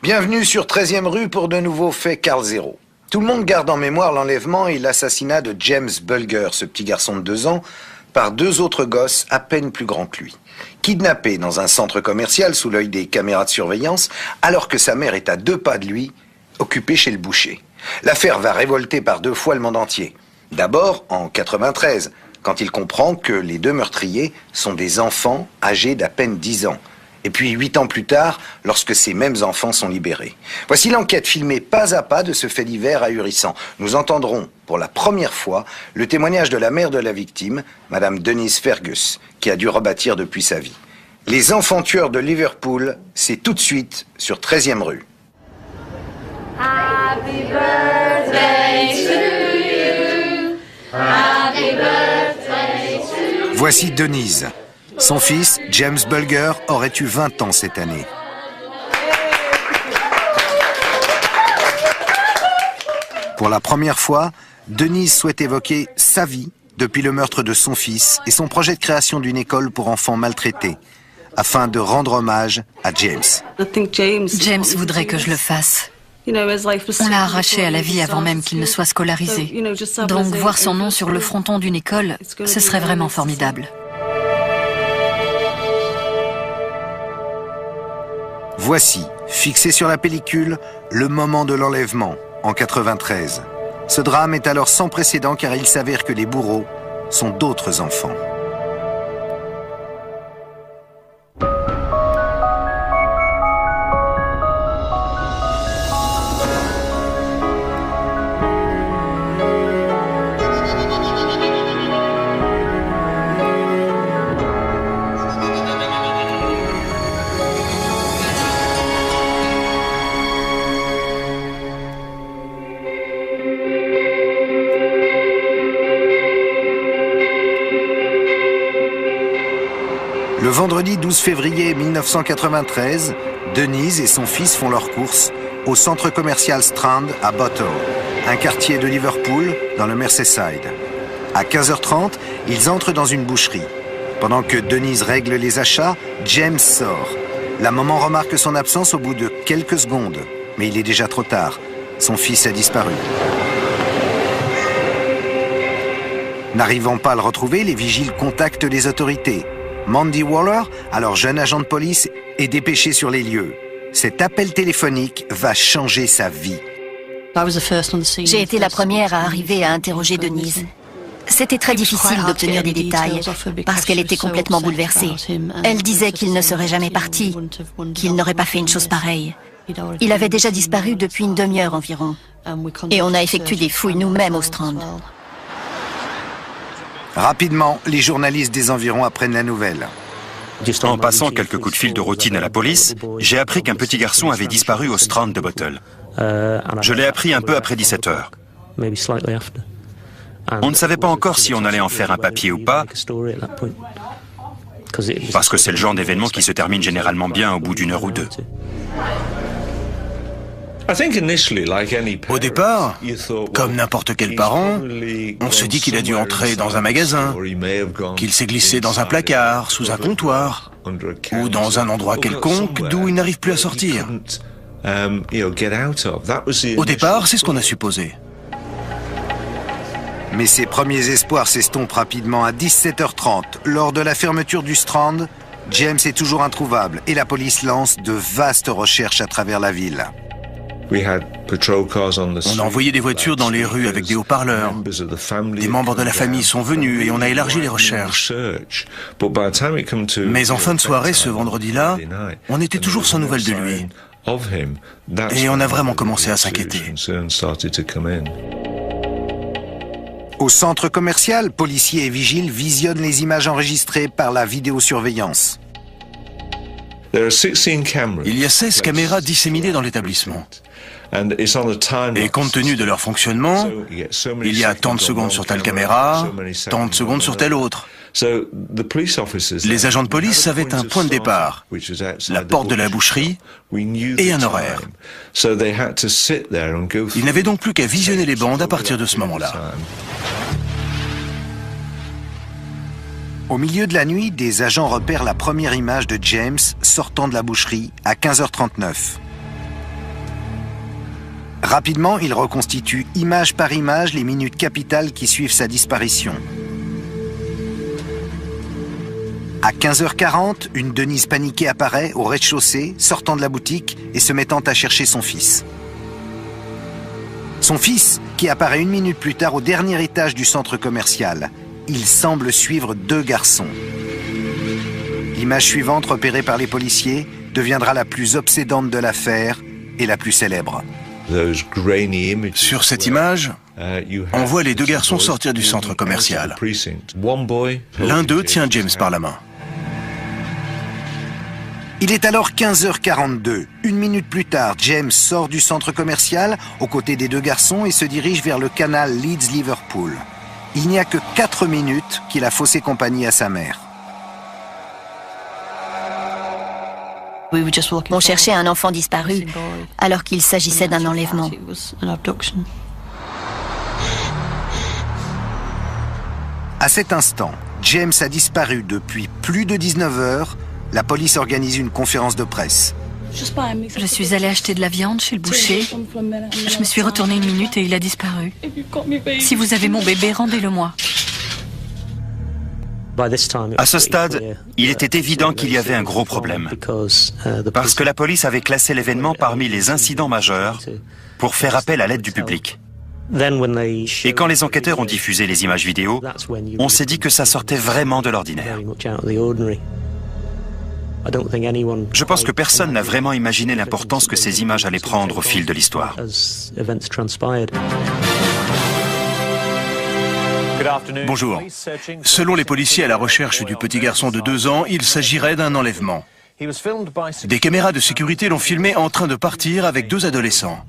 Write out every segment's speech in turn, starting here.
Bienvenue sur 13e rue pour de nouveaux faits Carl Zero. Tout le monde garde en mémoire l'enlèvement et l'assassinat de James Bulger, ce petit garçon de 2 ans, par 2 autres gosses à peine plus grands que lui. Kidnappé dans un centre commercial sous l'œil des caméras de surveillance, alors que sa mère est à 2 pas de lui, occupée chez le boucher. L'affaire va révolter par 2 fois le monde entier. D'abord, en 93, quand il comprend que les 2 meurtriers sont des enfants âgés d'à peine 10 ans. Et puis 8 ans plus tard, lorsque ces mêmes enfants sont libérés. Voici l'enquête filmée pas à pas de ce fait divers ahurissant. Nous entendrons pour la première fois le témoignage de la mère de la victime, Madame Denise Fergus, qui a dû rebâtir depuis sa vie. Les enfants tueurs de Liverpool, c'est tout de suite sur 13e rue. Happy birthday to you. Happy birthday to you. Voici Denise. Son fils, James Bulger, aurait eu 20 ans cette année. Pour la première fois, Denise souhaite évoquer sa vie depuis le meurtre de son fils et son projet de création d'une école pour enfants maltraités, afin de rendre hommage à James. James voudrait que je le fasse. On l'a arraché à la vie avant même qu'il ne soit scolarisé. Donc voir son nom sur le fronton d'une école, ce serait vraiment formidable. Voici, fixé sur la pellicule, le moment de l'enlèvement, en 93. Ce drame est alors sans précédent car il s'avère que les bourreaux sont d'autres enfants. Le vendredi 12 février 1993, Denise et son fils font leurs courses au centre commercial Strand à Bottle, un quartier de Liverpool dans le Merseyside. À 15h30, ils entrent dans une boucherie. Pendant que Denise règle les achats, James sort. La maman remarque son absence au bout de quelques secondes, mais il est déjà trop tard. Son fils a disparu. N'arrivant pas à le retrouver, les vigiles contactent les autorités. Mandy Waller, alors jeune agent de police, est dépêchée sur les lieux. Cet appel téléphonique va changer sa vie. J'ai été la première à arriver à interroger Denise. C'était très difficile d'obtenir des détails, parce qu'elle était complètement bouleversée. Elle disait qu'il ne serait jamais parti, qu'il n'aurait pas fait une chose pareille. Il avait déjà disparu depuis une demi-heure environ. Et on a effectué des fouilles nous-mêmes au Strand. Rapidement, les journalistes des environs apprennent la nouvelle. En passant quelques coups de fil de routine à la police, j'ai appris qu'un petit garçon avait disparu au Strand de Bottle. Je l'ai appris un peu après 17 heures. On ne savait pas encore si on allait en faire un papier ou pas, parce que c'est le genre d'événement qui se termine généralement bien au bout d'1 heure ou 2. Au départ, comme n'importe quel parent, on se dit qu'il a dû entrer dans un magasin, qu'il s'est glissé dans un placard, sous un comptoir, ou dans un endroit quelconque d'où il n'arrive plus à sortir. Au départ, c'est ce qu'on a supposé. Mais ses premiers espoirs s'estompent rapidement à 17h30. Lors de la fermeture du Strand, James est toujours introuvable et la police lance de vastes recherches à travers la ville. On a envoyé des voitures dans les rues avec des haut-parleurs. Des membres de la famille sont venus et on a élargi les recherches. Mais en fin de soirée, ce vendredi-là, on était toujours sans nouvelles de lui. Et on a vraiment commencé à s'inquiéter. Au centre commercial, policiers et vigiles visionnent les images enregistrées par la vidéosurveillance. Il y a 16 caméras disséminées dans l'établissement. Et compte tenu de leur fonctionnement, il y a tant de secondes sur telle caméra, tant de secondes sur telle autre. Les agents de police avaient un point de départ, la porte de la boucherie et un horaire. Ils n'avaient donc plus qu'à visionner les bandes à partir de ce moment-là. Au milieu de la nuit, des agents repèrent la première image de James sortant de la boucherie à 15h39. Rapidement, il reconstitue image par image les minutes capitales qui suivent sa disparition. À 15h40, une Denise paniquée apparaît au rez-de-chaussée, sortant de la boutique et se mettant à chercher son fils. Son fils, qui apparaît 1 minute plus tard au dernier étage du centre commercial. Il semble suivre 2 garçons. L'image suivante, repérée par les policiers, deviendra la plus obsédante de l'affaire et la plus célèbre. Sur cette image, on voit les 2 garçons sortir du centre commercial. L'un d'eux tient James par la main. Il est alors 15h42. 1 minute plus tard, James sort du centre commercial aux côtés des 2 garçons et se dirige vers le canal Leeds-Liverpool. Il n'y a que 4 minutes qu'il a faussé compagnie à sa mère. On cherchait un enfant disparu alors qu'il s'agissait d'un enlèvement. À cet instant, James a disparu depuis plus de 19 heures. La police organise une conférence de presse. Je suis allée acheter de la viande chez le boucher. Je me suis retournée 1 minute et il a disparu. Si vous avez mon bébé, rendez-le-moi. À ce stade, il était évident qu'il y avait un gros problème, parce que la police avait classé l'événement parmi les incidents majeurs pour faire appel à l'aide du public. Et quand les enquêteurs ont diffusé les images vidéo, on s'est dit que ça sortait vraiment de l'ordinaire. Je pense que personne n'a vraiment imaginé l'importance que ces images allaient prendre au fil de l'histoire. Bonjour. Selon les policiers à la recherche du petit garçon de 2 ans, il s'agirait d'un enlèvement. Des caméras de sécurité l'ont filmé en train de partir avec 2 adolescents.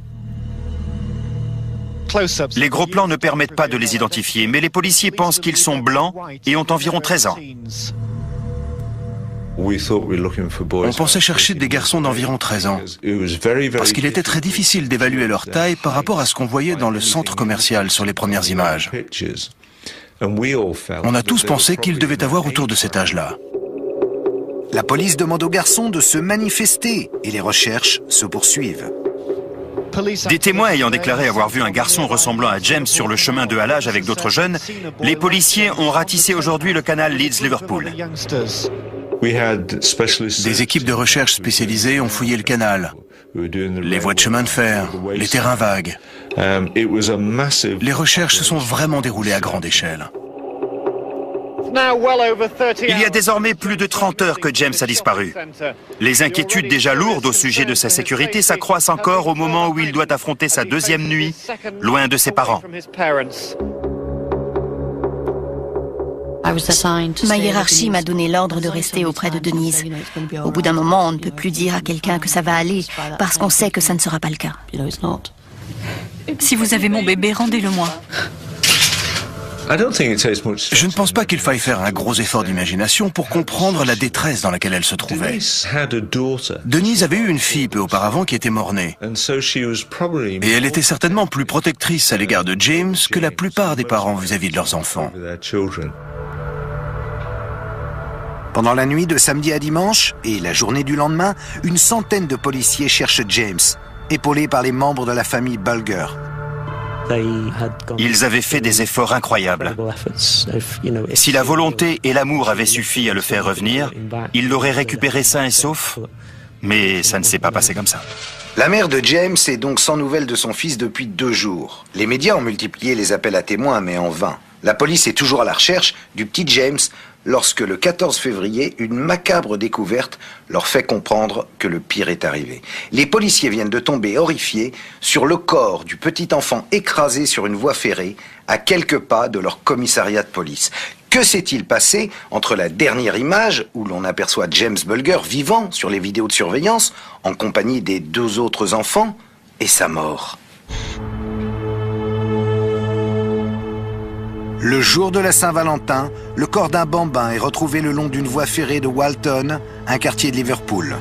Les gros plans ne permettent pas de les identifier, mais les policiers pensent qu'ils sont blancs et ont environ 13 ans. On pensait chercher des garçons d'environ 13 ans, parce qu'il était très difficile d'évaluer leur taille par rapport à ce qu'on voyait dans le centre commercial sur les premières images. On a tous pensé qu'ils devaient avoir autour de cet âge-là. La police demande aux garçons de se manifester et les recherches se poursuivent. Des témoins ayant déclaré avoir vu un garçon ressemblant à James sur le chemin de halage avec d'autres jeunes, les policiers ont ratissé aujourd'hui le canal Leeds-Liverpool. Des équipes de recherche spécialisées ont fouillé le canal, les voies de chemin de fer, les terrains vagues. Les recherches se sont vraiment déroulées à grande échelle. Il y a désormais plus de 30 heures que James a disparu. Les inquiétudes déjà lourdes au sujet de sa sécurité s'accroissent encore au moment où il doit affronter sa 2e nuit, loin de ses parents. Ma hiérarchie m'a donné l'ordre de rester auprès de Denise. Au bout d'un moment, on ne peut plus dire à quelqu'un que ça va aller, parce qu'on sait que ça ne sera pas le cas. Si vous avez mon bébé, rendez-le-moi. Je ne pense pas qu'il faille faire un gros effort d'imagination pour comprendre la détresse dans laquelle elle se trouvait. Denise avait eu une fille peu auparavant qui était mort-née. Et elle était certainement plus protectrice à l'égard de James que la plupart des parents vis-à-vis de leurs enfants. Pendant la nuit de samedi à dimanche et la journée du lendemain, une centaine de policiers cherchent James, épaulés par les membres de la famille Bulger. Ils avaient fait des efforts incroyables. Si la volonté et l'amour avaient suffi à le faire revenir, ils l'auraient récupéré sain et sauf, mais ça ne s'est pas passé comme ça. La mère de James est donc sans nouvelles de son fils depuis 2 jours. Les médias ont multiplié les appels à témoins, mais en vain. La police est toujours à la recherche du petit James lorsque le 14 février, une macabre découverte leur fait comprendre que le pire est arrivé. Les policiers viennent de tomber horrifiés sur le corps du petit enfant écrasé sur une voie ferrée à quelques pas de leur commissariat de police. Que s'est-il passé entre la dernière image où l'on aperçoit James Bulger vivant sur les vidéos de surveillance en compagnie des 2 autres enfants et sa mort ? Le jour de la Saint-Valentin, le corps d'un bambin est retrouvé le long d'une voie ferrée de Walton, un quartier de Liverpool.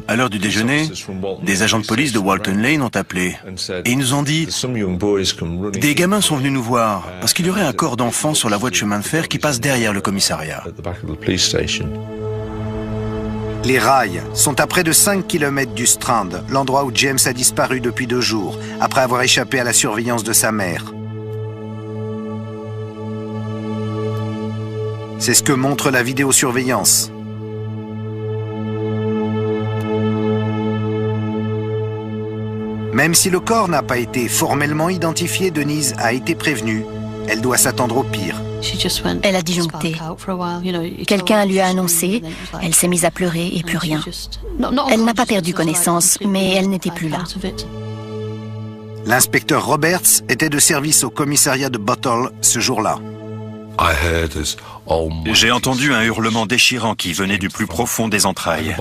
À l'heure du déjeuner, des agents de police de Walton Lane ont appelé et ils nous ont dit « Des gamins sont venus nous voir parce qu'il y aurait un corps d'enfant sur la voie de chemin de fer qui passe derrière le commissariat. » Les rails sont à près de 5 km du Strand, l'endroit où James a disparu depuis 2 jours, après avoir échappé à la surveillance de sa mère. C'est ce que montre la vidéosurveillance. Même si le corps n'a pas été formellement identifié, Denise a été prévenue. Elle doit s'attendre au pire. Elle a disjoncté. Quelqu'un lui a annoncé, elle s'est mise à pleurer et plus rien. Elle n'a pas perdu connaissance, mais elle n'était plus là. L'inspecteur Roberts était de service au commissariat de Bottle ce jour-là. J'ai entendu un hurlement déchirant qui venait du plus profond des entrailles.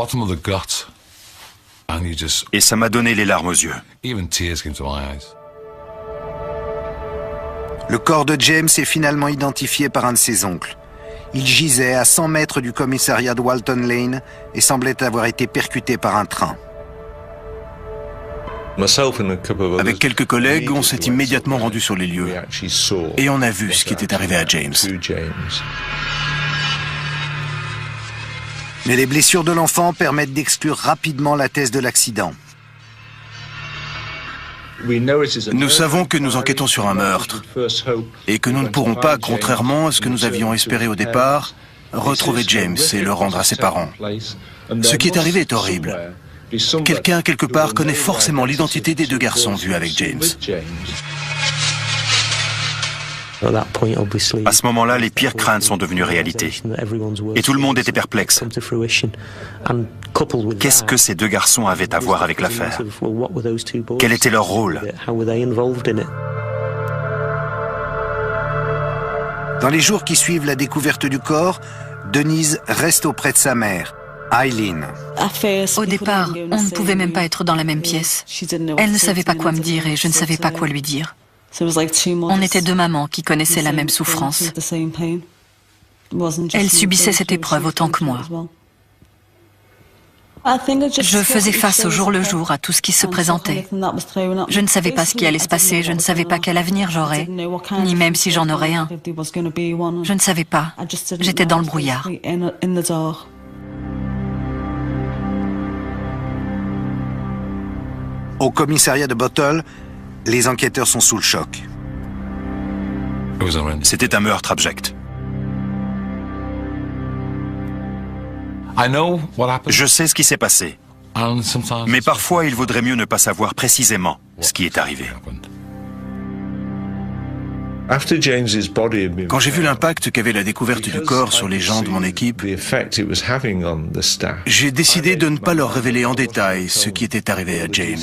Et ça m'a donné les larmes aux yeux. Le corps de James est finalement identifié par un de ses oncles. Il gisait à 100 mètres du commissariat de Walton Lane et semblait avoir été percuté par un train. Avec quelques collègues, on s'est immédiatement rendu sur les lieux. Et on a vu ce qui était arrivé à James. Mais les blessures de l'enfant permettent d'exclure rapidement la thèse de l'accident. Nous savons que nous enquêtons sur un meurtre et que nous ne pourrons pas, contrairement à ce que nous avions espéré au départ, retrouver James et le rendre à ses parents. Ce qui est arrivé est horrible. Quelqu'un, quelque part, connaît forcément l'identité des 2 garçons vus avec James. À ce moment-là, les pires craintes sont devenues réalité. Et tout le monde était perplexe. Qu'est-ce que ces 2 garçons avaient à voir avec l'affaire? Quel était leur rôle? Dans les jours qui suivent la découverte du corps, Denise reste auprès de sa mère, Eileen. Au départ, on ne pouvait même pas être dans la même pièce. Elle ne savait pas quoi me dire et je ne savais pas quoi lui dire. On était 2 mamans qui connaissaient la même souffrance. Elle subissait cette épreuve autant que moi. Je faisais face au jour le jour à tout ce qui se présentait. Je ne savais pas ce qui allait se passer, je ne savais pas quel avenir j'aurais, ni même si j'en aurais un. Je ne savais pas. J'étais dans le brouillard. Au commissariat de Bottle, les enquêteurs sont sous le choc. C'était un meurtre abject. Je sais ce qui s'est passé. Mais parfois, il vaudrait mieux ne pas savoir précisément ce qui est arrivé. Quand j'ai vu l'impact qu'avait la découverte du corps sur les gens de mon équipe, j'ai décidé de ne pas leur révéler en détail ce qui était arrivé à James.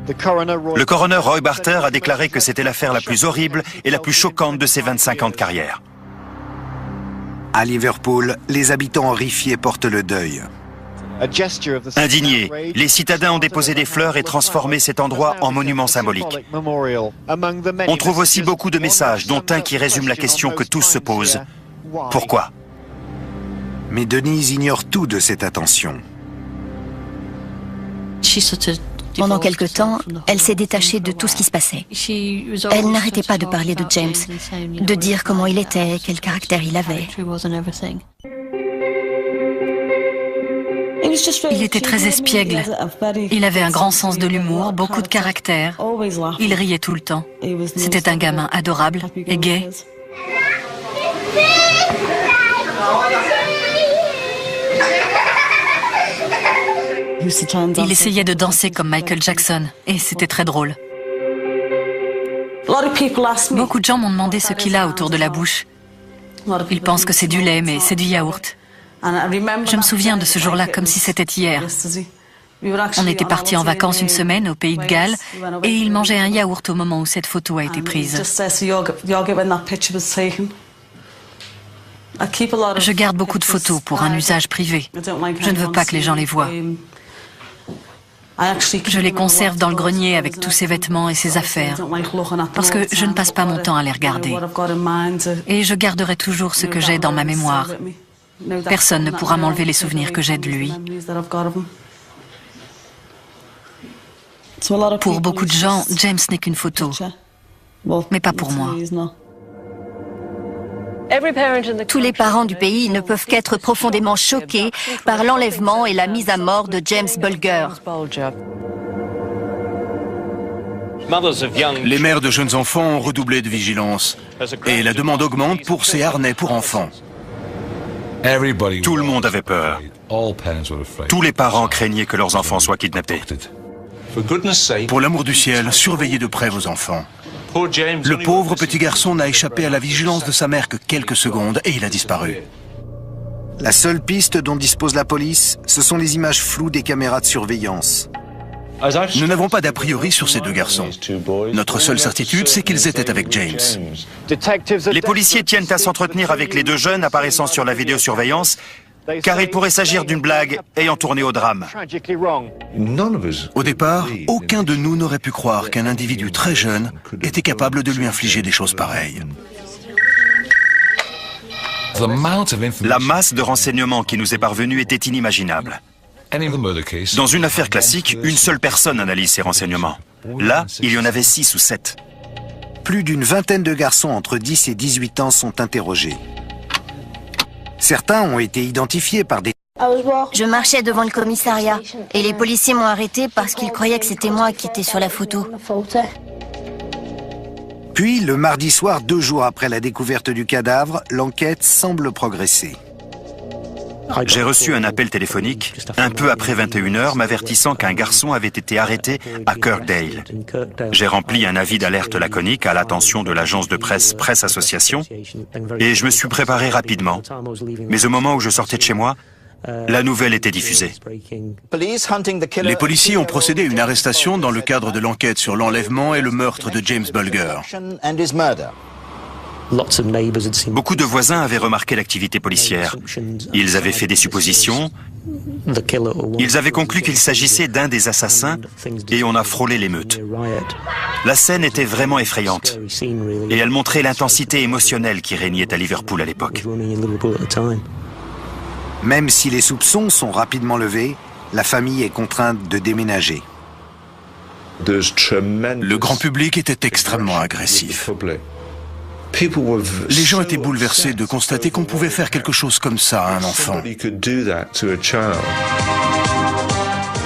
Le coroner Roy Barter a déclaré que c'était l'affaire la plus horrible et la plus choquante de ses 25 ans de carrière. À Liverpool, les habitants horrifiés portent le deuil. Indignés, les citadins ont déposé des fleurs et transformé cet endroit en monument symbolique. On trouve aussi beaucoup de messages, dont un qui résume la question que tous se posent. Pourquoi? Mais Denise ignore tout de cette attention. Pendant quelque temps, elle s'est détachée de tout ce qui se passait. Elle n'arrêtait pas de parler de James, de dire comment il était, quel caractère il avait. Il était très espiègle. Il avait un grand sens de l'humour, beaucoup de caractère. Il riait tout le temps. C'était un gamin adorable et gai. Il essayait de danser comme Michael Jackson, et c'était très drôle. Beaucoup de gens m'ont demandé ce qu'il a autour de la bouche. Ils pensent que c'est du lait, mais c'est du yaourt. Je me souviens de ce jour-là comme si c'était hier. On était partis en vacances une semaine au pays de Galles, et il mangeait un yaourt au moment où cette photo a été prise. Je garde beaucoup de photos pour un usage privé. Je ne veux pas que les gens les voient. Je les conserve dans le grenier avec tous ses vêtements et ses affaires, parce que je ne passe pas mon temps à les regarder. Et je garderai toujours ce que j'ai dans ma mémoire. Personne ne pourra m'enlever les souvenirs que j'ai de lui. Pour beaucoup de gens, James n'est qu'une photo, mais pas pour moi. Tous les parents du pays ne peuvent qu'être profondément choqués par l'enlèvement et la mise à mort de James Bulger. Les mères de jeunes enfants ont redoublé de vigilance et la demande augmente pour ces harnais pour enfants. Tout le monde avait peur. Tous les parents craignaient que leurs enfants soient kidnappés. Pour l'amour du ciel, surveillez de près vos enfants. Le pauvre petit garçon n'a échappé à la vigilance de sa mère que quelques secondes et il a disparu. La seule piste dont dispose la police, ce sont les images floues des caméras de surveillance. Nous n'avons pas d'a priori sur ces deux garçons. Notre seule certitude, c'est qu'ils étaient avec James. Les policiers tiennent à s'entretenir avec les deux jeunes apparaissant sur la vidéosurveillance, car il pourrait s'agir d'une blague ayant tourné au drame. Au départ, aucun de nous n'aurait pu croire qu'un individu très jeune était capable de lui infliger des choses pareilles. La masse de renseignements qui nous est parvenue était inimaginable. Dans une affaire classique, une seule personne analyse ces renseignements. Là, il y en avait 6 ou 7. Plus d'une vingtaine de garçons entre 10 et 18 ans sont interrogés. Certains ont été identifiés par des... Je marchais devant le commissariat et les policiers m'ont arrêté parce qu'ils croyaient que c'était moi qui étais sur la photo. Puis, le mardi soir, 2 jours après la découverte du cadavre, l'enquête semble progresser. J'ai reçu un appel téléphonique un peu après 21h m'avertissant qu'un garçon avait été arrêté à Kirkdale. J'ai rempli un avis d'alerte laconique à l'attention de l'agence de presse Presse Association et je me suis préparé rapidement. Mais au moment où je sortais de chez moi, la nouvelle était diffusée. Les policiers ont procédé à une arrestation dans le cadre de l'enquête sur l'enlèvement et le meurtre de James Bulger. Beaucoup de voisins avaient remarqué l'activité policière. Ils avaient fait des suppositions. Ils avaient conclu qu'il s'agissait d'un des assassins et on a frôlé l'émeute. La scène était vraiment effrayante et elle montrait l'intensité émotionnelle qui régnait à Liverpool à l'époque. Même si les soupçons sont rapidement levés, la famille est contrainte de déménager. Le grand public était extrêmement agressif. Les gens étaient bouleversés de constater qu'on pouvait faire quelque chose comme ça à un enfant.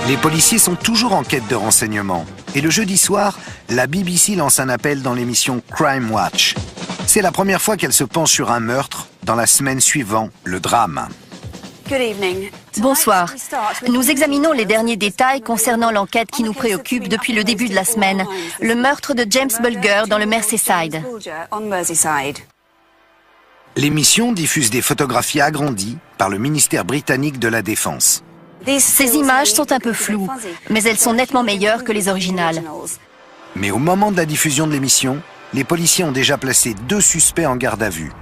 Les policiers sont toujours en quête de renseignements. Et le jeudi soir, la BBC lance un appel dans l'émission Crime Watch. C'est la première fois qu'elle se penche sur un meurtre dans la semaine suivant le drame. Bonsoir. Nous examinons les derniers détails concernant l'enquête qui nous préoccupe depuis le début de la semaine, le meurtre de James Bulger dans le Merseyside. L'émission diffuse des photographies agrandies par le ministère britannique de la Défense. Ces images sont un peu floues, mais elles sont nettement meilleures que les originales. Mais au moment de la diffusion de l'émission, les policiers ont déjà placé 2 suspects en garde à vue.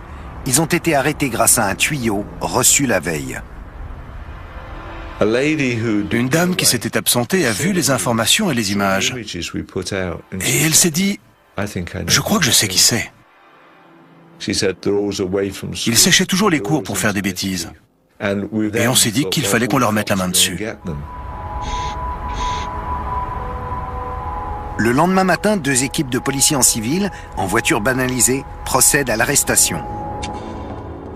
Ils ont été arrêtés grâce à un tuyau reçu la veille. Une dame qui s'était absentée a vu les informations et les images. Et elle s'est dit, je crois que je sais qui c'est. Ils séchaient toujours les cours pour faire des bêtises. Et on s'est dit qu'il fallait qu'on leur mette la main dessus. Le lendemain matin, 2 équipes de policiers en civil, en voiture banalisée, procèdent à l'arrestation.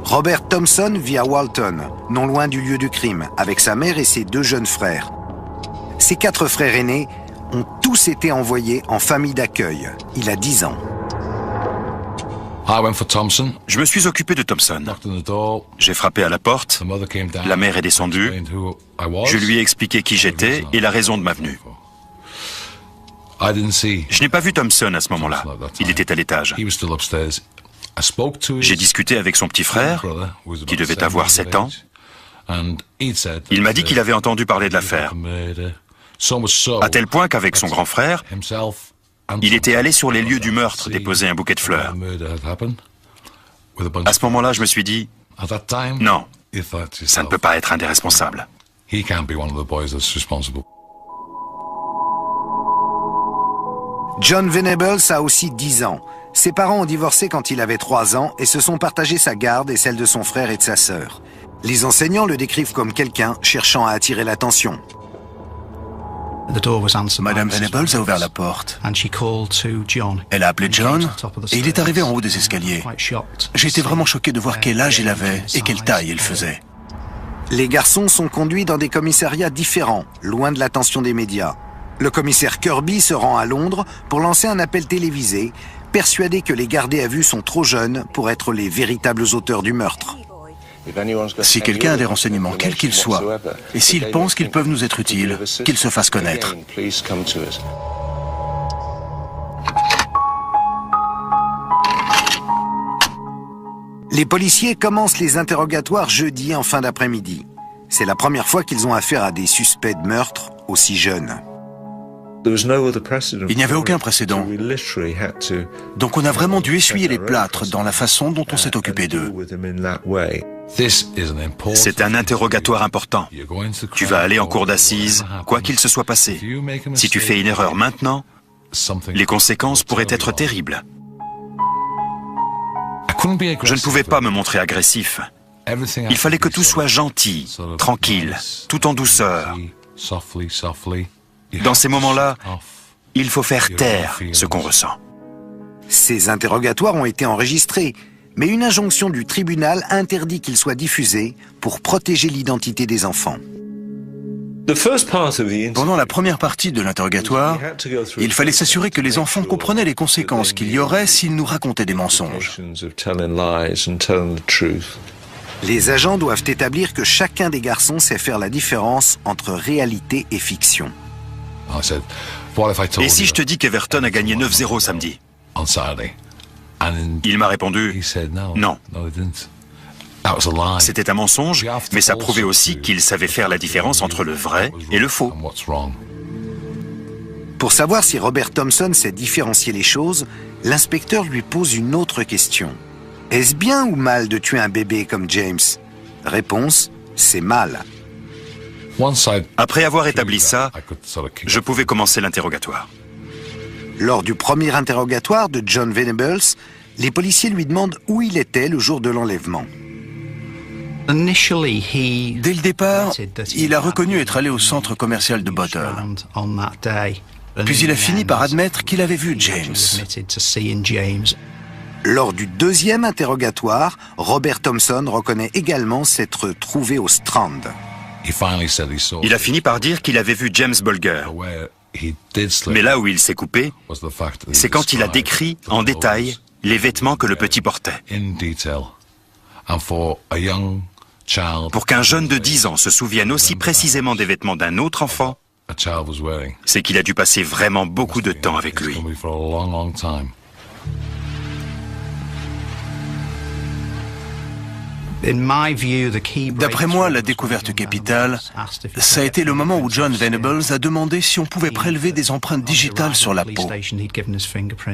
Robert Thompson vit à Walton, non loin du lieu du crime, avec sa mère et ses 2 jeunes frères. Ses 4 frères aînés ont tous été envoyés en famille d'accueil. Il a 10 ans. Je me suis occupé de Thompson. J'ai frappé à la porte, la mère est descendue, je lui ai expliqué qui j'étais et la raison de ma venue. Je n'ai pas vu Thompson à ce moment-là, il était à l'étage. J'ai discuté avec son petit frère, qui devait avoir 7 ans. Il m'a dit qu'il avait entendu parler de l'affaire, à tel point qu'avec son grand frère, il était allé sur les lieux du meurtre déposer un bouquet de fleurs. À ce moment-là, je me suis dit, non, ça ne peut pas être un des responsables. John Venables a aussi 10 ans. Ses parents ont divorcé quand il avait 3 ans et se sont partagé sa garde et celle de son frère et de sa sœur. Les enseignants le décrivent comme quelqu'un cherchant à attirer l'attention. Madame Venables a ouvert la porte. Elle a appelé John et il est arrivé en haut des escaliers. J'ai été vraiment choqué de voir quel âge il avait et quelle taille il faisait. Les garçons sont conduits dans des commissariats différents, loin de l'attention des médias. Le commissaire Kirby se rend à Londres pour lancer un appel télévisé, persuadé que les gardés à vue sont trop jeunes pour être les véritables auteurs du meurtre. Si quelqu'un a des renseignements, quels qu'ils soient, et s'ils pensent qu'ils peuvent nous être utiles, qu'ils se fassent connaître. Les policiers commencent les interrogatoires jeudi en fin d'après-midi. C'est la première fois qu'ils ont affaire à des suspects de meurtre aussi jeunes. Il n'y avait aucun précédent. Donc on a vraiment dû essuyer les plâtres dans la façon dont on s'est occupé d'eux. C'est un interrogatoire important. Tu vas aller en cour d'assises, quoi qu'il se soit passé. Si tu fais une erreur maintenant, les conséquences pourraient être terribles. Je ne pouvais pas me montrer agressif. Il fallait que tout soit gentil, tranquille, tout en douceur. Dans ces moments-là, il faut faire taire ce qu'on ressent. Ces interrogatoires ont été enregistrés, mais une injonction du tribunal interdit qu'ils soient diffusés pour protéger l'identité des enfants. Pendant la première partie de l'interrogatoire, il fallait s'assurer que les enfants comprenaient les conséquences qu'il y aurait s'ils nous racontaient des mensonges. Les agents doivent établir que chacun des garçons sait faire la différence entre réalité et fiction. Et si je te dis qu'Everton a gagné 9-0 samedi? Il m'a répondu non. C'était un mensonge, mais ça prouvait aussi qu'il savait faire la différence entre le vrai et le faux. Pour savoir si Robert Thompson sait différencier les choses, l'inspecteur lui pose une autre question. Est-ce bien ou mal de tuer un bébé comme James? Réponse, c'est mal. Après avoir établi ça, je pouvais commencer l'interrogatoire. Lors du premier interrogatoire de John Venables, les policiers lui demandent où il était le jour de l'enlèvement. Dès le départ, il a reconnu être allé au centre commercial de Bottle. Puis il a fini par admettre qu'il avait vu James. Lors du deuxième interrogatoire, Robert Thompson reconnaît également s'être trouvé au Strand. Il a fini par dire qu'il avait vu James Bulger. Mais là où il s'est coupé, c'est quand il a décrit en détail les vêtements que le petit portait. Pour qu'un jeune de 10 ans se souvienne aussi précisément des vêtements d'un autre enfant, c'est qu'il a dû passer vraiment beaucoup de temps avec lui. D'après moi, la découverte capitale, ça a été le moment où John Venables a demandé si on pouvait prélever des empreintes digitales sur la peau.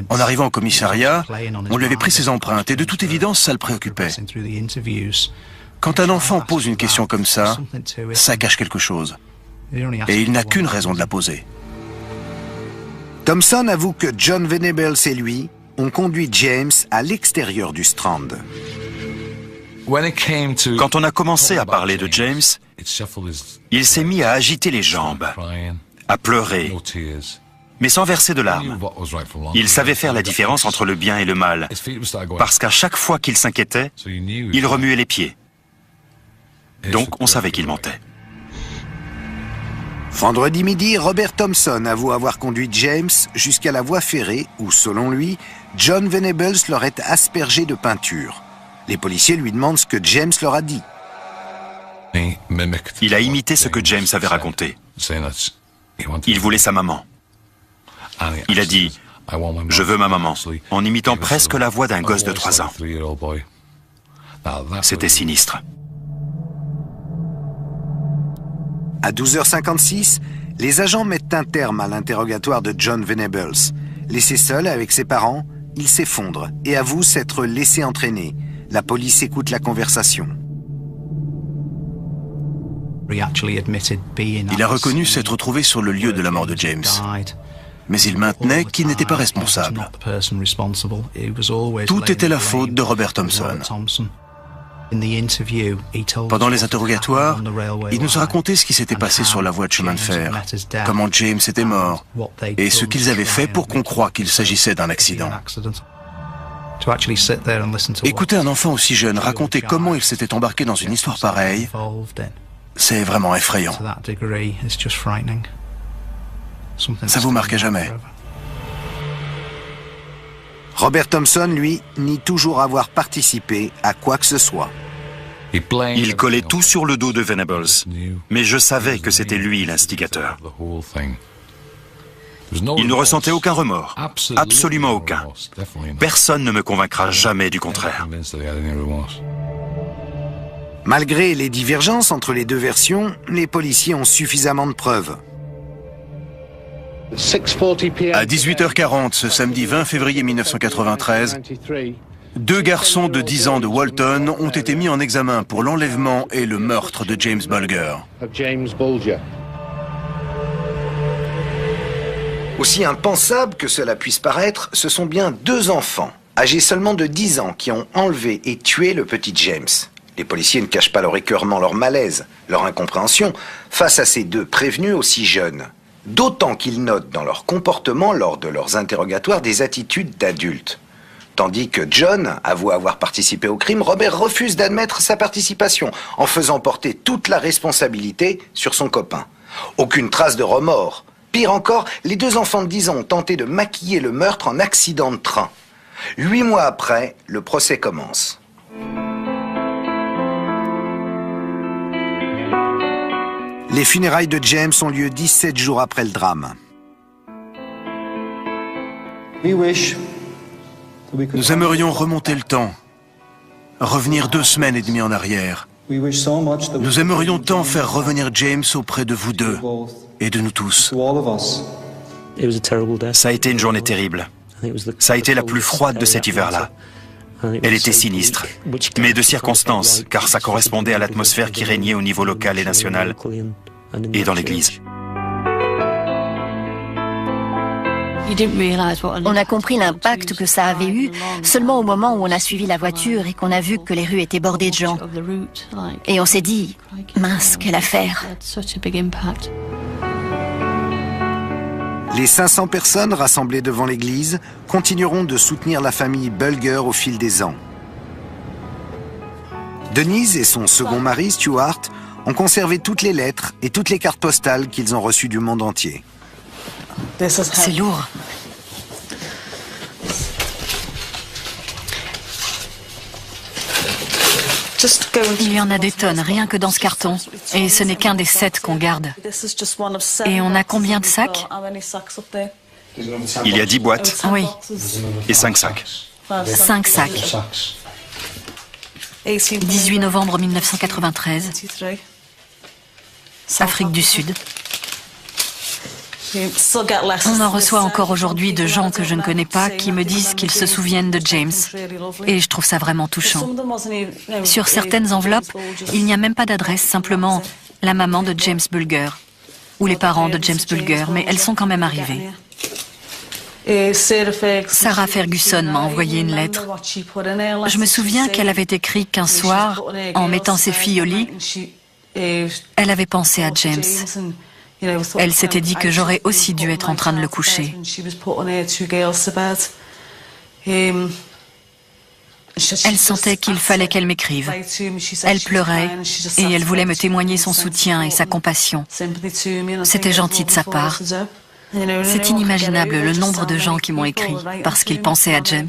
En arrivant au commissariat, on lui avait pris ses empreintes et de toute évidence, ça le préoccupait. Quand un enfant pose une question comme ça cache quelque chose. Et il n'a qu'une raison de la poser. Thompson avoue que John Venables et lui ont conduit James à l'extérieur du Strand. Quand on a commencé à parler de James, il s'est mis à agiter les jambes, à pleurer, mais sans verser de larmes. Il savait faire la différence entre le bien et le mal, parce qu'à chaque fois qu'il s'inquiétait, il remuait les pieds. Donc on savait qu'il mentait. Vendredi midi, Robert Thompson avoue avoir conduit James jusqu'à la voie ferrée où, selon lui, John Venables l'aurait aspergé de peinture. Les policiers lui demandent ce que James leur a dit. Il a imité ce que James avait raconté. Il voulait sa maman. Il a dit « Je veux ma maman », en imitant presque la voix d'un gosse de 3 ans. C'était sinistre. À 12h56, les agents mettent un terme à l'interrogatoire de John Venables. Laissé seul avec ses parents, il s'effondre et avoue s'être laissé entraîner. La police écoute la conversation. Il a reconnu s'être trouvé sur le lieu de la mort de James. Mais il maintenait qu'il n'était pas responsable. Tout était la faute de Robert Thompson. Pendant les interrogatoires, il nous a raconté ce qui s'était passé sur la voie de chemin de fer, comment James était mort, et ce qu'ils avaient fait pour qu'on croie qu'il s'agissait d'un accident. Écouter un enfant aussi jeune raconter comment il s'était embarqué dans une histoire pareille, c'est vraiment effrayant. Ça vous marque à jamais. Robert Thompson, lui, nie toujours avoir participé à quoi que ce soit. Il collait tout sur le dos de Venables, mais je savais que c'était lui l'instigateur. Il ne ressentait aucun remords, absolument aucun. Personne ne me convaincra jamais du contraire. Malgré les divergences entre les deux versions, les policiers ont suffisamment de preuves. À 18h40, ce samedi 20 février 1993, 2 garçons de 10 ans de Walton ont été mis en examen pour l'enlèvement et le meurtre de James Bulger. Aussi impensable que cela puisse paraître, ce sont bien 2 enfants, âgés seulement de 10 ans, qui ont enlevé et tué le petit James. Les policiers ne cachent pas leur écœurement, leur malaise, leur incompréhension face à ces 2 prévenus aussi jeunes. D'autant qu'ils notent dans leur comportement lors de leurs interrogatoires des attitudes d'adultes. Tandis que John avoue avoir participé au crime, Robert refuse d'admettre sa participation en faisant porter toute la responsabilité sur son copain. Aucune trace de remords. Pire encore, les 2 enfants de 10 ans ont tenté de maquiller le meurtre en accident de train. 8 mois après, le procès commence. Les funérailles de James ont lieu 17 jours après le drame. Nous aimerions remonter le temps, revenir 2 semaines et demie en arrière. Nous aimerions tant faire revenir James auprès de vous 2 et de nous tous. Ça a été une journée terrible. Ça a été la plus froide de cet hiver-là. Elle était sinistre, mais de circonstance, car ça correspondait à l'atmosphère qui régnait au niveau local et national, et dans l'église. On a compris l'impact que ça avait eu seulement au moment où on a suivi la voiture et qu'on a vu que les rues étaient bordées de gens. Et on s'est dit, mince, quelle affaire. Les 500 personnes rassemblées devant l'église continueront de soutenir la famille Bulger au fil des ans. Denise et son second mari, Stuart, ont conservé toutes les lettres et toutes les cartes postales qu'ils ont reçues du monde entier. C'est lourd. Il y en a des tonnes, rien que dans ce carton. Et ce n'est qu'un des 7 qu'on garde. Et on a combien de sacs? Il y a 10 boîtes Oui, et 5 sacs. 5 sacs. 18 novembre 1993. Afrique du Sud. On en reçoit encore aujourd'hui de gens que je ne connais pas qui me disent qu'ils se souviennent de James. Et je trouve ça vraiment touchant. Sur certaines enveloppes, il n'y a même pas d'adresse, simplement la maman de James Bulger ou les parents de James Bulger, mais elles sont quand même arrivées. Sarah Ferguson m'a envoyé une lettre. Je me souviens qu'elle avait écrit qu'un soir, en mettant ses filles au lit, elle avait pensé à James. Elle s'était dit que j'aurais aussi dû être en train de le coucher. Elle sentait qu'il fallait qu'elle m'écrive. Elle pleurait et elle voulait me témoigner son soutien et sa compassion. C'était gentil de sa part. C'est inimaginable le nombre de gens qui m'ont écrit parce qu'ils pensaient à James.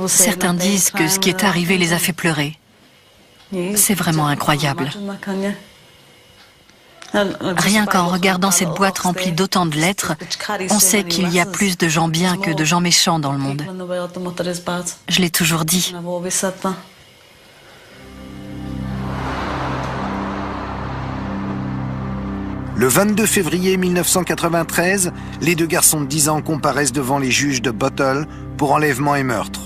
Certains disent que ce qui est arrivé les a fait pleurer. C'est vraiment incroyable. Rien qu'en regardant cette boîte remplie d'autant de lettres, on sait qu'il y a plus de gens bien que de gens méchants dans le monde. Je l'ai toujours dit. Le 22 février 1993, les 2 garçons de 10 ans comparaissent devant les juges de Bottle pour enlèvement et meurtre.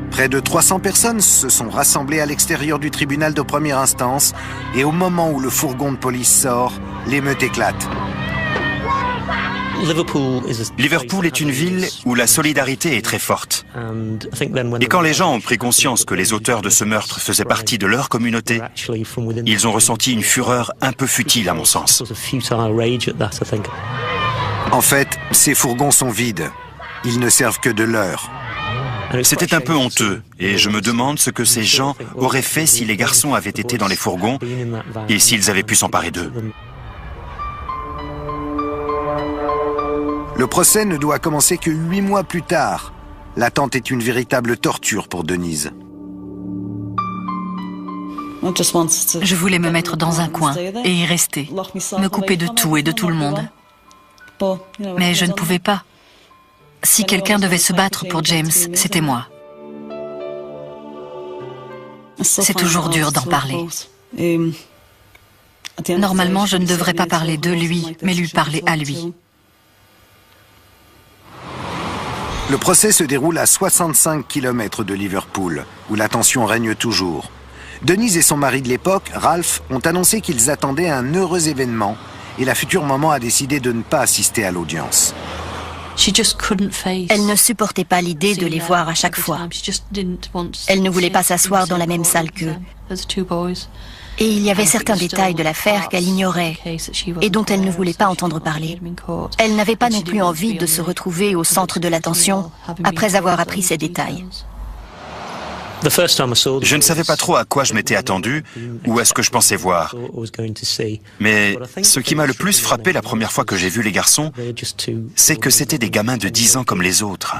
Près de 300 personnes se sont rassemblées à l'extérieur du tribunal de première instance et au moment où le fourgon de police sort, l'émeute éclate. Liverpool est une ville où la solidarité est très forte. Et quand les gens ont pris conscience que les auteurs de ce meurtre faisaient partie de leur communauté, ils ont ressenti une fureur un peu futile à mon sens. En fait, ces fourgons sont vides. Ils ne servent que de leurre. C'était un peu honteux, et je me demande ce que ces gens auraient fait si les garçons avaient été dans les fourgons et s'ils avaient pu s'emparer d'eux. Le procès ne doit commencer que 8 mois plus tard. L'attente est une véritable torture pour Denise. Je voulais me mettre dans un coin et y rester, me couper de tout et de tout le monde. Mais je ne pouvais pas. Si quelqu'un devait se battre pour James, c'était moi. C'est toujours dur d'en parler. Normalement, je ne devrais pas parler de lui, mais lui parler à lui. Le procès se déroule à 65 km de Liverpool, où la tension règne toujours. Denise et son mari de l'époque, Ralph, ont annoncé qu'ils attendaient un heureux événement et la future maman a décidé de ne pas assister à l'audience. Elle ne supportait pas l'idée de les voir à chaque fois. Elle ne voulait pas s'asseoir dans la même salle qu'eux. Et il y avait certains détails de l'affaire qu'elle ignorait et dont elle ne voulait pas entendre parler. Elle n'avait pas non plus envie de se retrouver au centre de l'attention après avoir appris ces détails. Je ne savais pas trop à quoi je m'étais attendu ou à ce que je pensais voir. Mais ce qui m'a le plus frappé la première fois que j'ai vu les garçons, c'est que c'étaient des gamins de 10 ans comme les autres.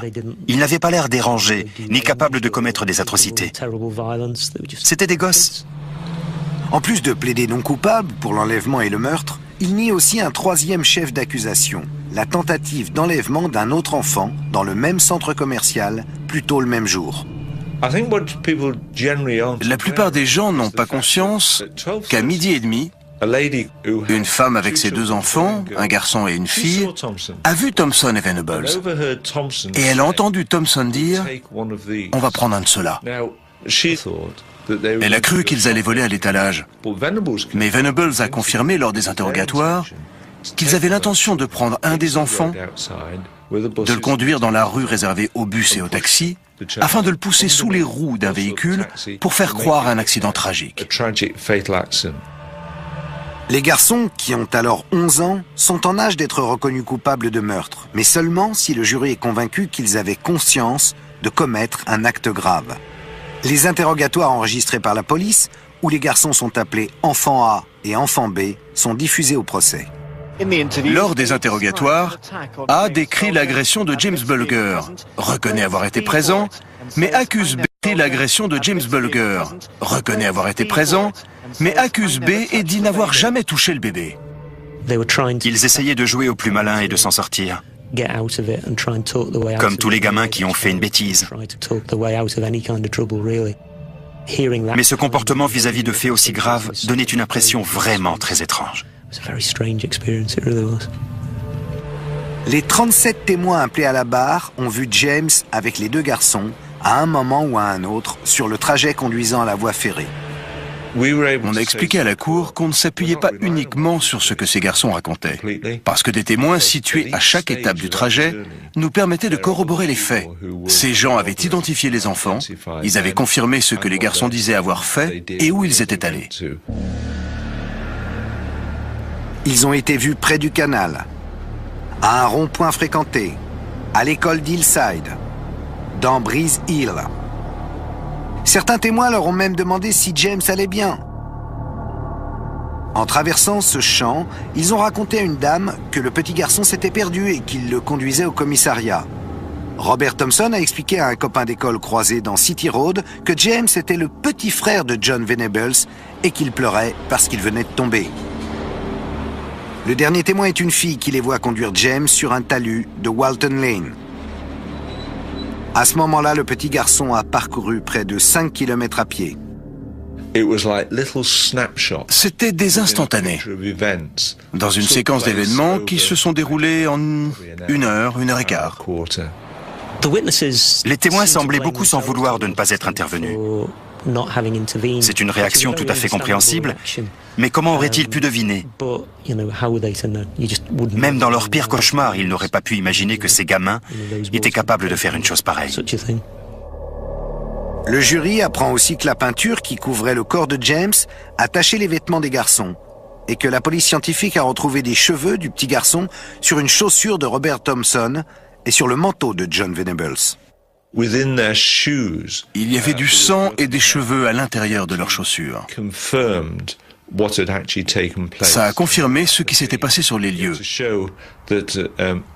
Ils n'avaient pas l'air dérangés, ni capables de commettre des atrocités. C'étaient des gosses. En plus de plaider non coupable pour l'enlèvement et le meurtre, il nie aussi un troisième chef d'accusation, la tentative d'enlèvement d'un autre enfant dans le même centre commercial, plus tôt le même jour. La plupart des gens n'ont pas conscience qu'à 12h30, une femme avec ses 2 enfants, un garçon et une fille, a vu Thompson et Venables. Et elle a entendu Thompson dire « On va prendre un de ceux-là ». Elle a cru qu'ils allaient voler à l'étalage. Mais Venables a confirmé lors des interrogatoires qu'ils avaient l'intention de prendre un des enfants, de le conduire dans la rue réservée aux bus et aux taxis, afin de le pousser sous les roues d'un véhicule pour faire croire à un accident tragique. Les garçons, qui ont alors 11 ans, sont en âge d'être reconnus coupables de meurtre, mais seulement si le jury est convaincu qu'ils avaient conscience de commettre un acte grave. Les interrogatoires enregistrés par la police, où les garçons sont appelés enfant A et enfant B, sont diffusés au procès. Lors des interrogatoires, A décrit l'agression de James Bulger, reconnaît avoir été présent, mais accuse B l'agression de James Bulger, reconnaît avoir été présent, mais accuse B et dit n'avoir jamais touché le bébé. Ils essayaient de jouer au plus malin et de s'en sortir. Comme tous les gamins qui ont fait une bêtise. Mais ce comportement vis-à-vis de faits aussi graves donnait une impression vraiment très étrange. Les 37 témoins appelés à la barre ont vu James avec les 2 garçons, à un moment ou à un autre, sur le trajet conduisant à la voie ferrée. On a expliqué à la cour qu'on ne s'appuyait pas uniquement sur ce que ces garçons racontaient, parce que des témoins situés à chaque étape du trajet nous permettaient de corroborer les faits. Ces gens avaient identifié les enfants, ils avaient confirmé ce que les garçons disaient avoir fait et où ils étaient allés. Ils ont été vus près du canal, à un rond-point fréquenté, à l'école d'Hillside, dans Breeze Hill. Certains témoins leur ont même demandé si James allait bien. En traversant ce champ, ils ont raconté à une dame que le petit garçon s'était perdu et qu'il le conduisait au commissariat. Robert Thompson a expliqué à un copain d'école croisé dans City Road que James était le petit frère de John Venables et qu'il pleurait parce qu'il venait de tomber. Le dernier témoin est une fille qui les voit conduire James sur un talus de Walton Lane. À ce moment-là, le petit garçon a parcouru près de 5 km à pied. C'était des instantanés, dans une séquence d'événements qui se sont déroulés en 1 heure, 1 heure et quart. Les témoins semblaient beaucoup s'en vouloir de ne pas être intervenus. C'est une réaction tout à fait compréhensible, mais comment auraient-ils pu deviner? Même dans leur pire cauchemar, ils n'auraient pas pu imaginer que ces gamins étaient capables de faire une chose pareille. Le jury apprend aussi que la peinture qui couvrait le corps de James a taché les vêtements des garçons et que la police scientifique a retrouvé des cheveux du petit garçon sur une chaussure de Robert Thompson et sur le manteau de John Venables. Il y avait du sang et des cheveux à l'intérieur de leurs chaussures. Ça a confirmé ce qui s'était passé sur les lieux,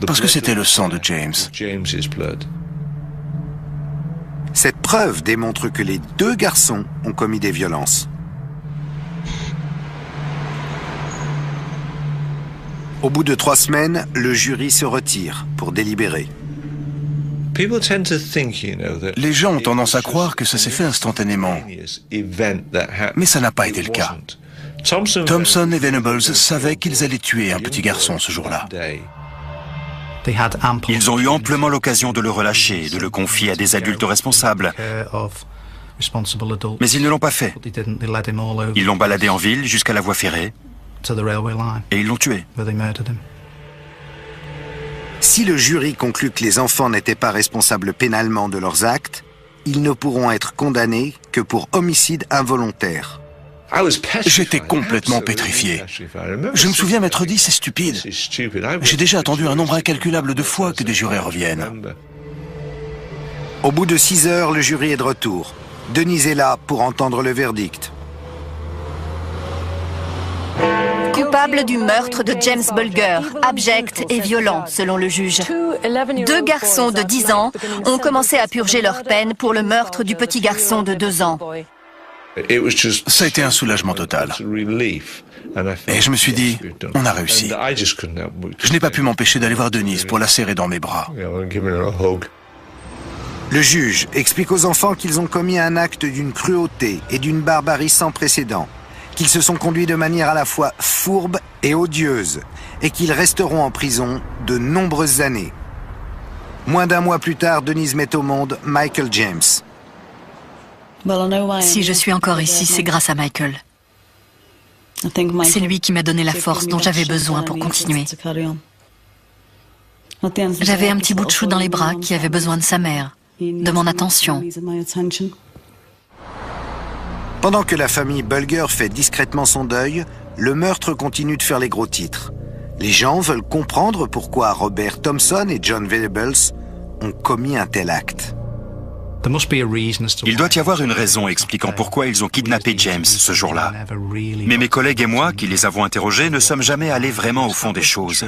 parce que c'était le sang de James. Cette preuve démontre que les deux garçons ont commis des violences. Au bout de 3 semaines, le jury se retire pour délibérer. Les gens ont tendance à croire que ça s'est fait instantanément, mais ça n'a pas été le cas. Thompson et Venables savaient qu'ils allaient tuer un petit garçon ce jour-là. Ils ont eu amplement l'occasion de le relâcher et de le confier à des adultes responsables. Mais ils ne l'ont pas fait. Ils l'ont baladé en ville jusqu'à la voie ferrée et ils l'ont tué. Si le jury conclut que les enfants n'étaient pas responsables pénalement de leurs actes, ils ne pourront être condamnés que pour homicide involontaire. J'étais complètement pétrifié. Je me souviens m'être dit, c'est stupide. J'ai déjà attendu un nombre incalculable de fois que des jurés reviennent. Au bout de 6 heures, le jury est de retour. Denise est là pour entendre le verdict. Coupable du meurtre de James Bulger, abject et violent, selon le juge. 2 garçons de 10 ans ont commencé à purger leur peine pour le meurtre du petit garçon de 2 ans. Ça a été un soulagement total. Et je me suis dit, on a réussi. Je n'ai pas pu m'empêcher d'aller voir Denise pour la serrer dans mes bras. Le juge explique aux enfants qu'ils ont commis un acte d'une cruauté et d'une barbarie sans précédent, qu'ils se sont conduits de manière à la fois fourbe et odieuse, et qu'ils resteront en prison de nombreuses années. Moins d'1 mois plus tard, Denise met au monde Michael James. Si je suis encore ici, c'est grâce à Michael. C'est lui qui m'a donné la force dont j'avais besoin pour continuer. J'avais un petit bout de chou dans les bras qui avait besoin de sa mère, de mon attention. Pendant que la famille Bulger fait discrètement son deuil, le meurtre continue de faire les gros titres. Les gens veulent comprendre pourquoi Robert Thompson et John Venables ont commis un tel acte. Il doit y avoir une raison expliquant pourquoi ils ont kidnappé James ce jour-là. Mais mes collègues et moi, qui les avons interrogés, ne sommes jamais allés vraiment au fond des choses.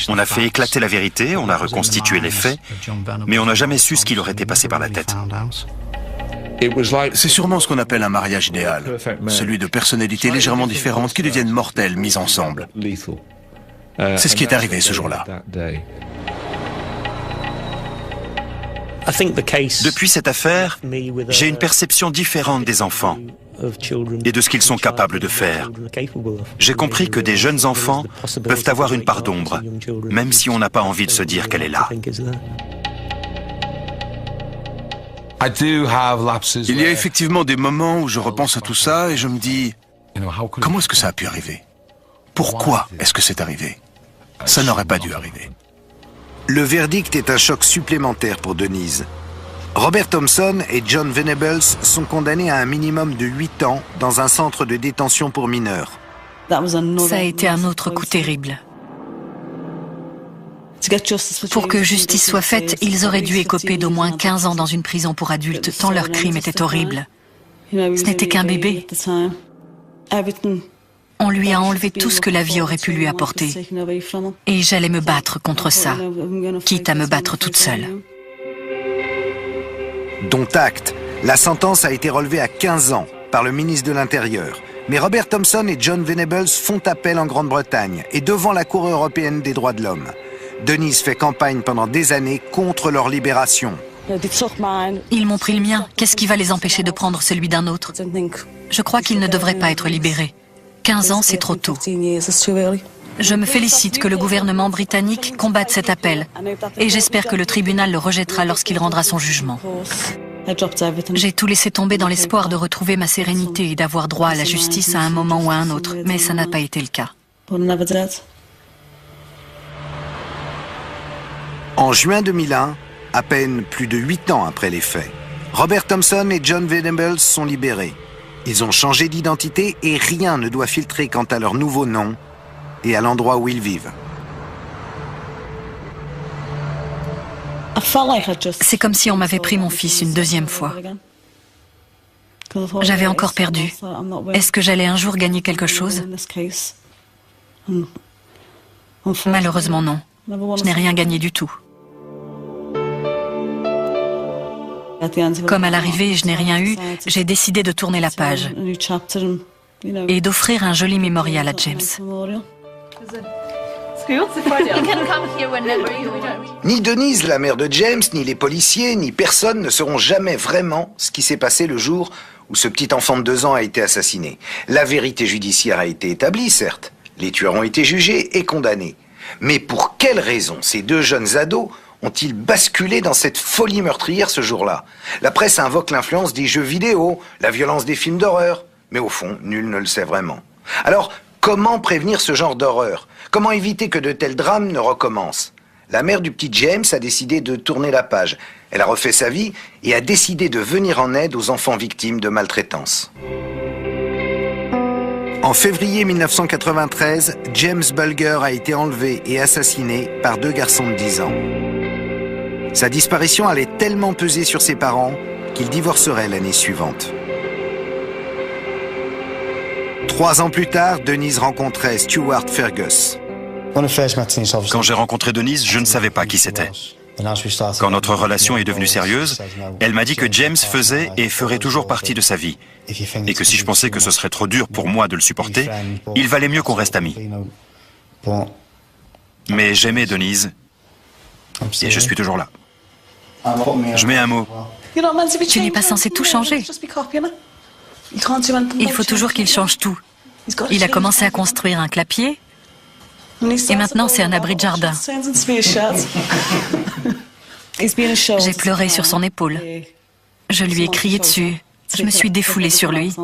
On a fait éclater la vérité, on a reconstitué les faits, mais on n'a jamais su ce qui leur était passé par la tête. C'est sûrement ce qu'on appelle un mariage idéal, celui de personnalités légèrement différentes qui deviennent mortelles mises ensemble. C'est ce qui est arrivé ce jour-là. Depuis cette affaire, j'ai une perception différente des enfants et de ce qu'ils sont capables de faire. J'ai compris que des jeunes enfants peuvent avoir une part d'ombre, même si on n'a pas envie de se dire qu'elle est là. Il y a effectivement des moments où je repense à tout ça et je me dis, comment est-ce que ça a pu arriver? Pourquoi est-ce que c'est arrivé? Ça n'aurait pas dû arriver. Le verdict est un choc supplémentaire pour Denise. Robert Thompson et John Venables sont condamnés à un minimum de 8 ans dans un centre de détention pour mineurs. Ça a été un autre coup terrible. Pour que justice soit faite, ils auraient dû écoper d'au moins 15 ans dans une prison pour adultes, tant leur crime était horrible. Ce n'était qu'un bébé. On lui a enlevé tout ce que la vie aurait pu lui apporter. Et j'allais me battre contre ça, quitte à me battre toute seule. Dont acte, la sentence a été relevée à 15 ans par le ministre de l'Intérieur. Mais Robert Thompson et John Venables font appel en Grande-Bretagne et devant la Cour européenne des droits de l'homme. Denise fait campagne pendant des années contre leur libération. Ils m'ont pris le mien. Qu'est-ce qui va les empêcher de prendre celui d'un autre? Je crois qu'ils ne devraient pas être libérés. 15 ans, c'est trop tôt. Je me félicite que le gouvernement britannique combatte cet appel et j'espère que le tribunal le rejettera lorsqu'il rendra son jugement. J'ai tout laissé tomber dans l'espoir de retrouver ma sérénité et d'avoir droit à la justice à un moment ou à un autre, mais ça n'a pas été le cas. En juin 2001, à peine plus de 8 ans après les faits, Robert Thompson et John Venables sont libérés. Ils ont changé d'identité et rien ne doit filtrer quant à leur nouveau nom et à l'endroit où ils vivent. C'est comme si on m'avait pris mon fils une deuxième fois. J'avais encore perdu. Est-ce que j'allais un jour gagner quelque chose? Malheureusement non. Je n'ai rien gagné du tout. Comme à l'arrivée, je n'ai rien eu, j'ai décidé de tourner la page et d'offrir un joli mémorial à James. Ni Denise, la mère de James, ni les policiers, ni personne ne sauront jamais vraiment ce qui s'est passé le jour où ce petit enfant de 2 ans a été assassiné. La vérité judiciaire a été établie, certes. Les tueurs ont été jugés et condamnés. Mais pour quelle raison ces 2 jeunes ados ont-ils basculé dans cette folie meurtrière ce jour-là? La presse invoque l'influence des jeux vidéo, la violence des films d'horreur. Mais au fond, nul ne le sait vraiment. Alors, comment prévenir ce genre d'horreur? Comment éviter que de tels drames ne recommencent? La mère du petit James a décidé de tourner la page. Elle a refait sa vie et a décidé de venir en aide aux enfants victimes de maltraitance. En février 1993, James Bulger a été enlevé et assassiné par 2 garçons de 10 ans. Sa disparition allait tellement peser sur ses parents qu'ils divorceraient l'année suivante. 3 ans plus tard, Denise rencontrait Stuart Fergus. Quand j'ai rencontré Denise, je ne savais pas qui c'était. Quand notre relation est devenue sérieuse, elle m'a dit que James faisait et ferait toujours partie de sa vie, et que si je pensais que ce serait trop dur pour moi de le supporter, il valait mieux qu'on reste amis. Mais j'aimais Denise, et je suis toujours là. Je mets un mot. Tu n'es pas censé tout changer. Il faut toujours qu'il change tout. Il a commencé à construire un clapier, et maintenant c'est un abri de jardin. J'ai pleuré sur son épaule. Je lui ai crié dessus. Je me suis défoulée sur lui.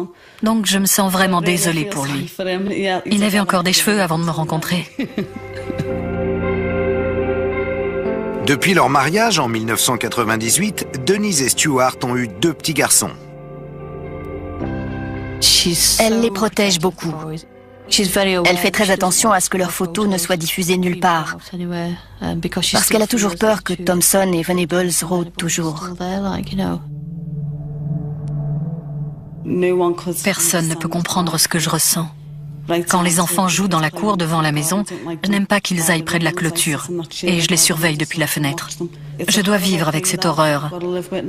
Donc je me sens vraiment désolée pour lui. Il avait encore des cheveux avant de me rencontrer. Depuis leur mariage en 1998, Denise et Stuart ont eu 2 petits garçons. Elle les protège beaucoup. Elle fait très attention à ce que leurs photos ne soient diffusées nulle part. Parce qu'elle a toujours peur que Thompson et Venables rôdent toujours. Personne ne peut comprendre ce que je ressens. Quand les enfants jouent dans la cour devant la maison, je n'aime pas qu'ils aillent près de la clôture. Et je les surveille depuis la fenêtre. Je dois vivre avec cette horreur.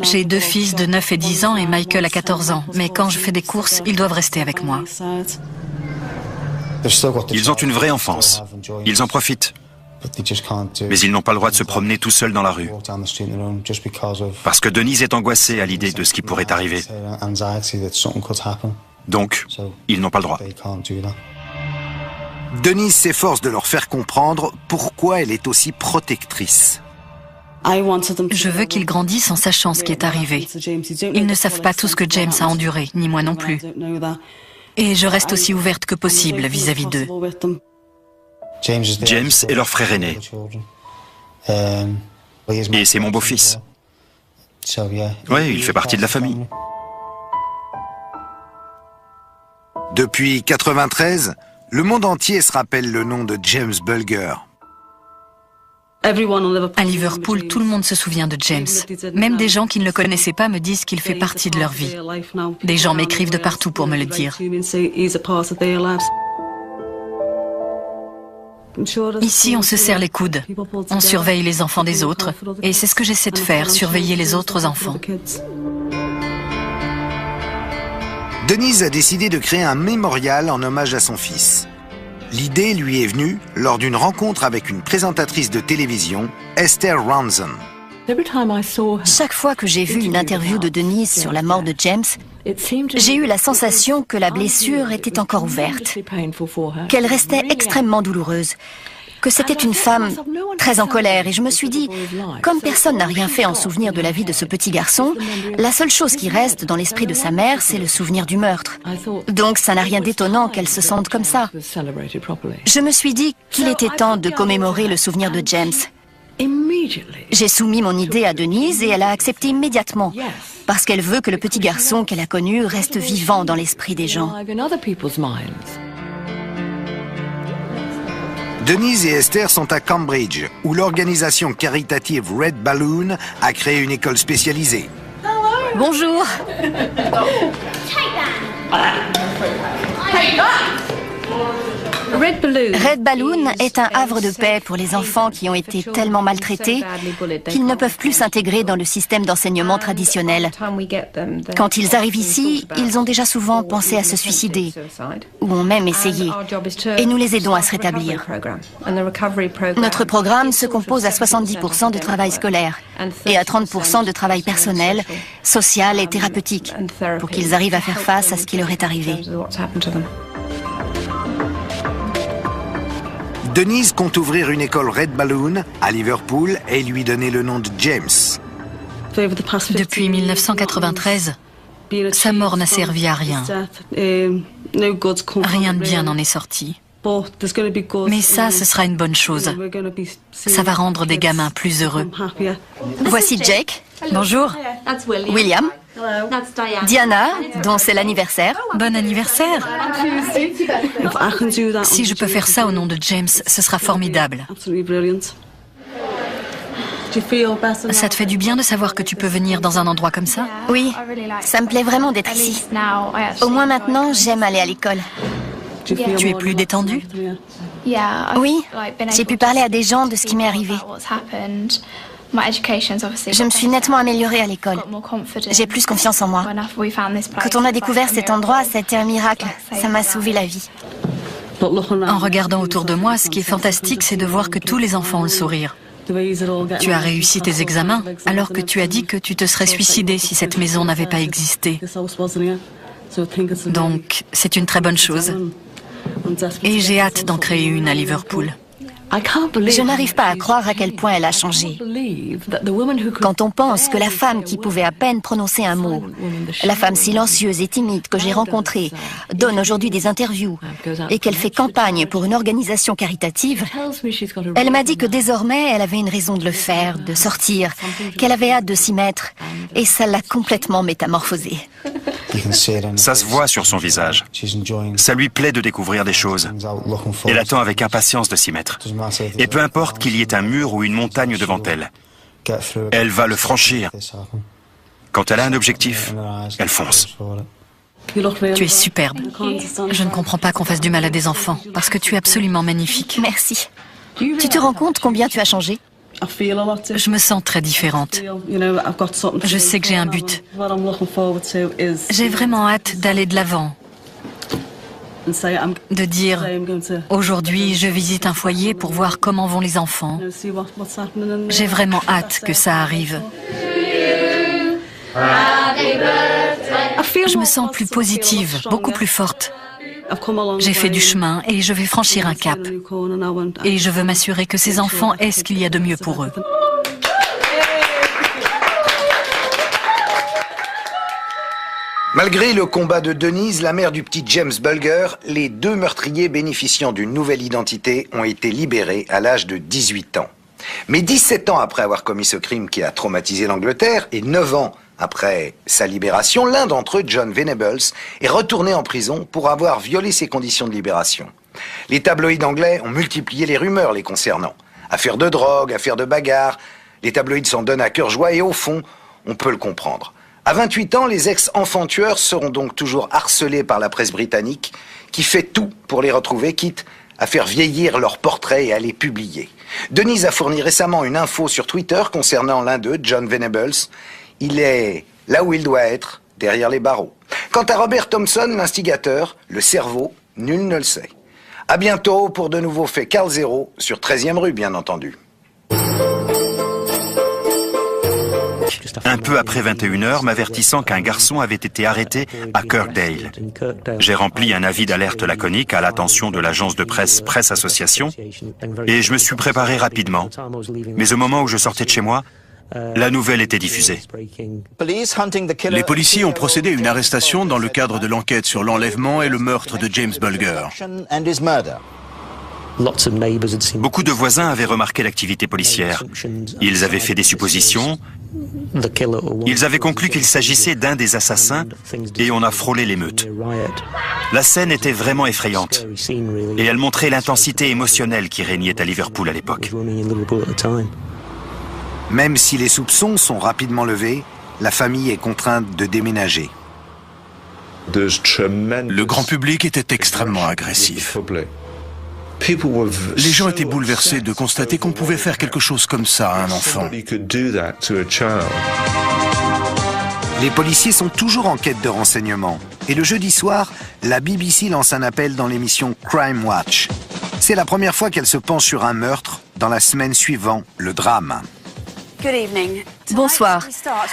J'ai 2 fils de 9 et 10 ans et Michael a 14 ans. Mais quand je fais des courses, ils doivent rester avec moi. Ils ont une vraie enfance. Ils en profitent. Mais ils n'ont pas le droit de se promener tout seuls dans la rue. Parce que Denise est angoissée à l'idée de ce qui pourrait arriver. Donc, ils n'ont pas le droit. Denise s'efforce de leur faire comprendre pourquoi elle est aussi protectrice. Je veux qu'ils grandissent en sachant ce qui est arrivé. Ils ne savent pas tout ce que James a enduré, ni moi non plus. Et je reste aussi ouverte que possible vis-à-vis d'eux. James est leur frère aîné. Et c'est mon beau-fils. Oui, il fait partie de la famille. Depuis 1993, le monde entier se rappelle le nom de James Bulger. À Liverpool, tout le monde se souvient de James. Même des gens qui ne le connaissaient pas me disent qu'il fait partie de leur vie. Des gens m'écrivent de partout pour me le dire. Ici, on se serre les coudes. On surveille les enfants des autres. Et c'est ce que j'essaie de faire, surveiller les autres enfants. Denise a décidé de créer un mémorial en hommage à son fils. L'idée lui est venue lors d'une rencontre avec une présentatrice de télévision, Esther Ronson. Chaque fois que j'ai vu une interview de Denise sur la mort de James, j'ai eu la sensation que la blessure était encore ouverte, qu'elle restait extrêmement douloureuse. que c'était une femme très en colère et je me suis dit, comme personne n'a rien fait en souvenir de la vie de ce petit garçon, la seule chose qui reste dans l'esprit de sa mère, c'est le souvenir du meurtre. Donc ça n'a rien d'étonnant qu'elle se sente comme ça. Je me suis dit qu'il était temps de commémorer le souvenir de James. J'ai soumis mon idée à Denise et elle a accepté immédiatement, parce qu'elle veut que le petit garçon qu'elle a connu reste vivant dans l'esprit des gens. Denise et Esther sont à Cambridge, où l'organisation caritative Red Balloon a créé une école spécialisée. Bonjour. Red Balloon est un havre de paix pour les enfants qui ont été tellement maltraités qu'ils ne peuvent plus s'intégrer dans le système d'enseignement traditionnel. Quand ils arrivent ici, ils ont déjà souvent pensé à se suicider, ou ont même essayé, et nous les aidons à se rétablir. Notre programme se compose à 70% de travail scolaire et à 30% de travail personnel, social et thérapeutique, pour qu'ils arrivent à faire face à ce qui leur est arrivé. Denise compte ouvrir une école Red Balloon à Liverpool et lui donner le nom de James. Depuis 1993, sa mort n'a servi à rien. Rien de bien n'en est sorti. Mais ça, ce sera une bonne chose. Ça va rendre des gamins plus heureux. Voici Jake. Bonjour. William. Diana, dont c'est l'anniversaire. Bon anniversaire. Si je peux faire ça au nom de James, ce sera formidable. Ça te fait du bien de savoir que tu peux venir dans un endroit comme ça? Oui, ça me plaît vraiment d'être ici. Au moins maintenant, j'aime aller à l'école. Tu es plus détendu? Oui, j'ai pu parler à des gens de ce qui m'est arrivé. Je me suis nettement améliorée à l'école. J'ai plus confiance en moi. Quand on a découvert cet endroit, ça a été un miracle. Ça m'a sauvé la vie. En regardant autour de moi, ce qui est fantastique, c'est de voir que tous les enfants ont le sourire. Tu as réussi tes examens, alors que tu as dit que tu te serais suicidé si cette maison n'avait pas existé. Donc, c'est une très bonne chose. Et j'ai hâte d'en créer une à Liverpool. Je n'arrive pas à croire à quel point elle a changé. Quand on pense que la femme qui pouvait à peine prononcer un mot, la femme silencieuse et timide que j'ai rencontrée, donne aujourd'hui des interviews et qu'elle fait campagne pour une organisation caritative, elle m'a dit que désormais elle avait une raison de le faire, de sortir, qu'elle avait hâte de s'y mettre et ça l'a complètement métamorphosée. Ça se voit sur son visage. Ça lui plaît de découvrir des choses. Elle attend avec impatience de s'y mettre. Et peu importe qu'il y ait un mur ou une montagne devant elle, elle va le franchir. Quand elle a un objectif, elle fonce. Tu es superbe. Je ne comprends pas qu'on fasse du mal à des enfants, parce que tu es absolument magnifique. Merci. Tu te rends compte combien tu as changé? Je me sens très différente. Je sais que j'ai un but. J'ai vraiment hâte d'aller de l'avant. De dire, aujourd'hui, je visite un foyer pour voir comment vont les enfants. J'ai vraiment hâte que ça arrive. Je me sens plus positive, beaucoup plus forte. J'ai fait du chemin et je vais franchir un cap. Et je veux m'assurer que ces enfants aient ce qu'il y a de mieux pour eux. Malgré le combat de Denise, la mère du petit James Bulger, les deux meurtriers bénéficiant d'une nouvelle identité ont été libérés à l'âge de 18 ans. Mais 17 ans après avoir commis ce crime qui a traumatisé l'Angleterre et 9 ans après sa libération, l'un d'entre eux, John Venables, est retourné en prison pour avoir violé ses conditions de libération. Les tabloïds anglais ont multiplié les rumeurs les concernant. Affaires de drogue, affaires de bagarre, les tabloïds s'en donnent à cœur joie et au fond, on peut le comprendre. À 28 ans, les ex-enfants tueurs seront donc toujours harcelés par la presse britannique qui fait tout pour les retrouver, quitte à faire vieillir leurs portraits et à les publier. Denise a fourni récemment une info sur Twitter concernant l'un d'eux, John Venables. Il est là où il doit être, derrière les barreaux. Quant à Robert Thompson, l'instigateur, le cerveau, nul ne le sait. À bientôt pour de nouveaux faits Carl Zero, sur 13e rue bien entendu. un peu après 21h, m'avertissant qu'un garçon avait été arrêté à Kirkdale. J'ai rempli un avis d'alerte laconique à l'attention de l'agence de presse Presse Association et je me suis préparé rapidement. Mais au moment où je sortais de chez moi, la nouvelle était diffusée. Les policiers ont procédé à une arrestation dans le cadre de l'enquête sur l'enlèvement et le meurtre de James Bulger. Beaucoup de voisins avaient remarqué l'activité policière. Ils avaient fait des suppositions. Ils avaient conclu qu'il s'agissait d'un des assassins et on a frôlé l'émeute. La scène était vraiment effrayante et elle montrait l'intensité émotionnelle qui régnait à Liverpool à l'époque. Même si les soupçons sont rapidement levés, la famille est contrainte de déménager. Le grand public était extrêmement agressif. Les gens étaient bouleversés de constater qu'on pouvait faire quelque chose comme ça à un enfant. Les policiers sont toujours en quête de renseignements. Et le jeudi soir, la BBC lance un appel dans l'émission Crime Watch. C'est la première fois qu'elle se penche sur un meurtre dans la semaine suivant le drame. Bonsoir.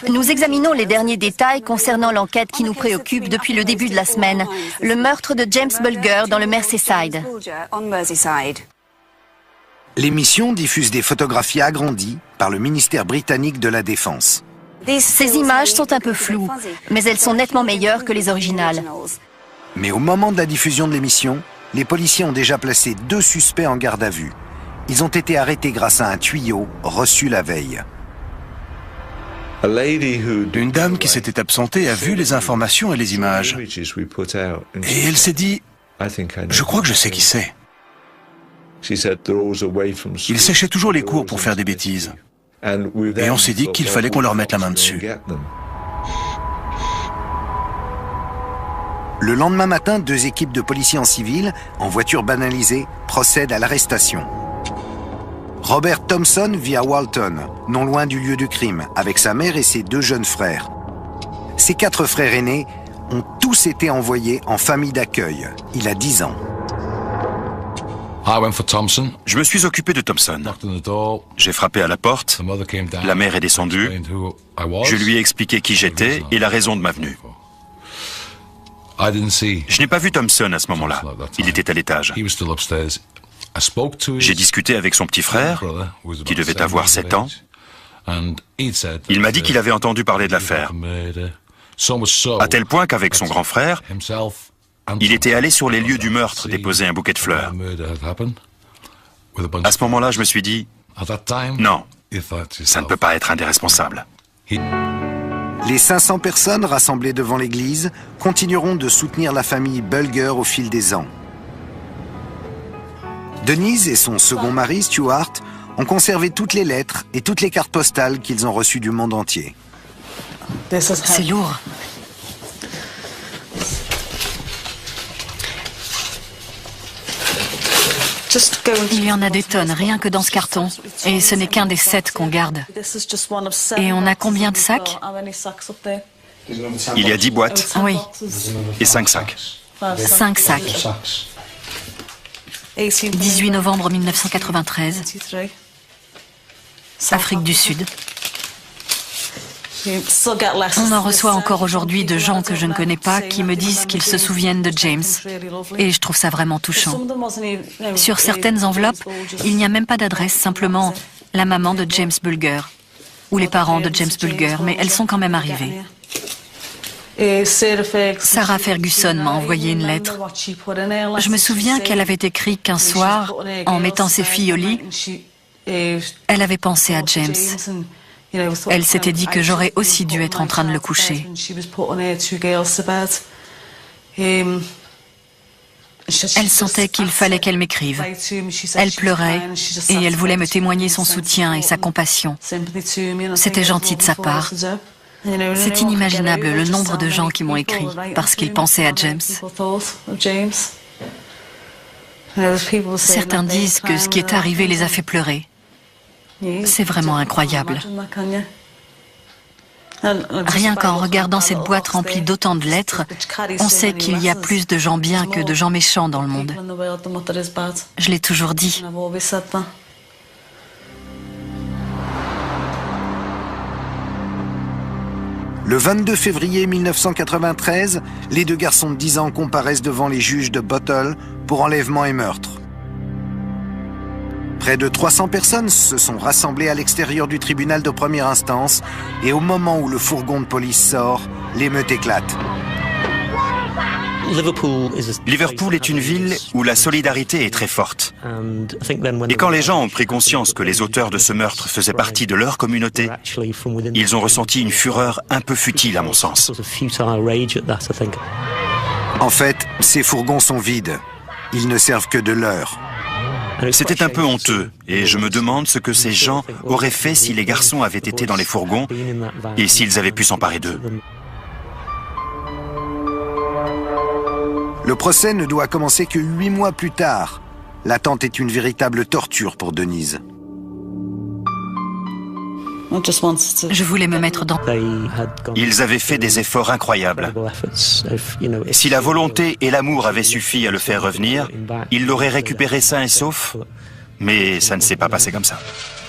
Nous examinons les derniers détails concernant l'enquête qui nous préoccupe depuis le début de la semaine, le meurtre de James Bulger dans le Merseyside. L'émission diffuse des photographies agrandies par le ministère britannique de la Défense. Ces images sont un peu floues, mais elles sont nettement meilleures que les originales. Mais au moment de la diffusion de l'émission, les policiers ont déjà placé 2 suspects en garde à vue. Ils ont été arrêtés grâce à un tuyau reçu la veille. Une dame qui s'était absentée a vu les informations et les images. Et elle s'est dit, je crois que je sais qui c'est. Ils séchaient toujours les cours pour faire des bêtises. Et on s'est dit qu'il fallait qu'on leur mette la main dessus. Le lendemain matin, 2 équipes de policiers en civil, en voiture banalisée, procèdent à l'arrestation. Robert Thompson vit à Walton, non loin du lieu du crime, avec sa mère et ses 2 jeunes frères. Ses 4 frères aînés ont tous été envoyés en famille d'accueil. Il a 10 ans. Je me suis occupé de Thompson. J'ai frappé à la porte, la mère est descendue, je lui ai expliqué qui j'étais et la raison de ma venue. Je n'ai pas vu Thompson à ce moment-là, il était à l'étage. J'ai discuté avec son petit frère, qui devait avoir 7 ans. Il m'a dit qu'il avait entendu parler de l'affaire, à tel point qu'avec son grand frère, il était allé sur les lieux du meurtre déposer un bouquet de fleurs. À ce moment-là, je me suis dit, non, ça ne peut pas être un des responsables. Les 500 personnes rassemblées devant l'église continueront de soutenir la famille Bulger au fil des ans. Denise et son second mari, Stuart, ont conservé toutes les lettres et toutes les cartes postales qu'ils ont reçues du monde entier. C'est lourd. Il y en a des tonnes, rien que dans ce carton. Et ce n'est qu'un des 7 qu'on garde. Et on a combien de sacs? Il y a 10 boîtes Oui, et 5 sacs. 5 sacs. 18 novembre 1993. Afrique du Sud. On en reçoit encore aujourd'hui de gens que je ne connais pas qui me disent qu'ils se souviennent de James. Et je trouve ça vraiment touchant. Sur certaines enveloppes, il n'y a même pas d'adresse, simplement la maman de James Bulger ou les parents de James Bulger, mais elles sont quand même arrivées. Sarah Ferguson m'a envoyé une lettre. Je me souviens qu'elle avait écrit qu'un soir, en mettant ses filles au lit, elle avait pensé à James. Elle s'était dit que j'aurais aussi dû être en train de le coucher. Elle sentait qu'il fallait qu'elle m'écrive. Elle pleurait et elle voulait me témoigner son soutien et sa compassion. C'était gentil de sa part. C'est inimaginable le nombre de gens qui m'ont écrit parce qu'ils pensaient à James. Certains disent que ce qui est arrivé les a fait pleurer. C'est vraiment incroyable. Rien qu'en regardant cette boîte remplie d'autant de lettres, on sait qu'il y a plus de gens bien que de gens méchants dans le monde. Je l'ai toujours dit. Le 22 février 1993, les deux garçons de 10 ans comparaissent devant les juges de Bottle pour enlèvement et meurtre. Près de 300 personnes se sont rassemblées à l'extérieur du tribunal de première instance et au moment où le fourgon de police sort, l'émeute éclate. Liverpool est une ville où la solidarité est très forte. Et quand les gens ont pris conscience que les auteurs de ce meurtre faisaient partie de leur communauté, ils ont ressenti une fureur un peu futile à mon sens. En fait, ces fourgons sont vides. Ils ne servent que de leurre. C'était un peu honteux, et je me demande ce que ces gens auraient fait si les garçons avaient été dans les fourgons et s'ils avaient pu s'emparer d'eux. Le procès ne doit commencer que 8 mois plus tard. L'attente est une véritable torture pour Denise. Je voulais me mettre dans... Ils avaient fait des efforts incroyables. Si la volonté et l'amour avaient suffi à le faire revenir, ils l'auraient récupéré sain et sauf, mais ça ne s'est pas passé comme ça.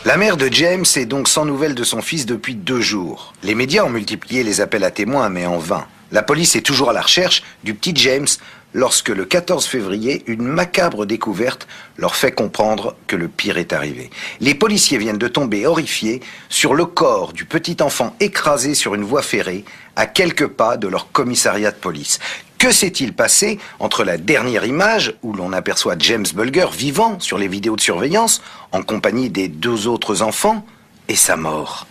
La mère de James est donc sans nouvelles de son fils depuis 2 jours. Les médias ont multiplié les appels à témoins, mais en vain. La police est toujours à la recherche du petit James lorsque le 14 février, une macabre découverte leur fait comprendre que le pire est arrivé. Les policiers viennent de tomber horrifiés sur le corps du petit enfant écrasé sur une voie ferrée à quelques pas de leur commissariat de police. Que s'est-il passé entre la dernière image où l'on aperçoit James Bulger vivant sur les vidéos de surveillance en compagnie des 2 autres enfants et sa mort ?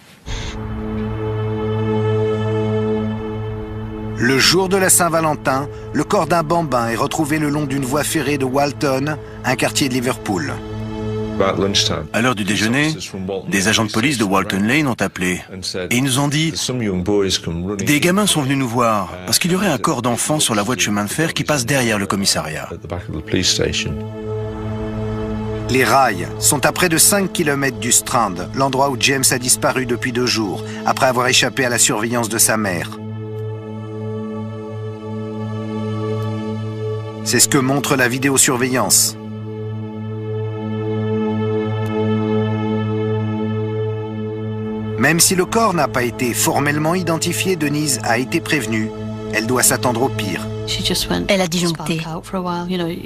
Le jour de la Saint-Valentin, le corps d'un bambin est retrouvé le long d'une voie ferrée de Walton, un quartier de Liverpool. À l'heure du déjeuner, des agents de police de Walton Lane ont appelé et ils nous ont dit « Des gamins sont venus nous voir parce qu'il y aurait un corps d'enfant sur la voie de chemin de fer qui passe derrière le commissariat. » Les rails sont à près de 5 km du Strand, l'endroit où James a disparu depuis 2 jours, après avoir échappé à la surveillance de sa mère. C'est ce que montre la vidéosurveillance. Même si le corps n'a pas été formellement identifié, Denise a été prévenue. Elle doit s'attendre au pire. Elle a disjoncté.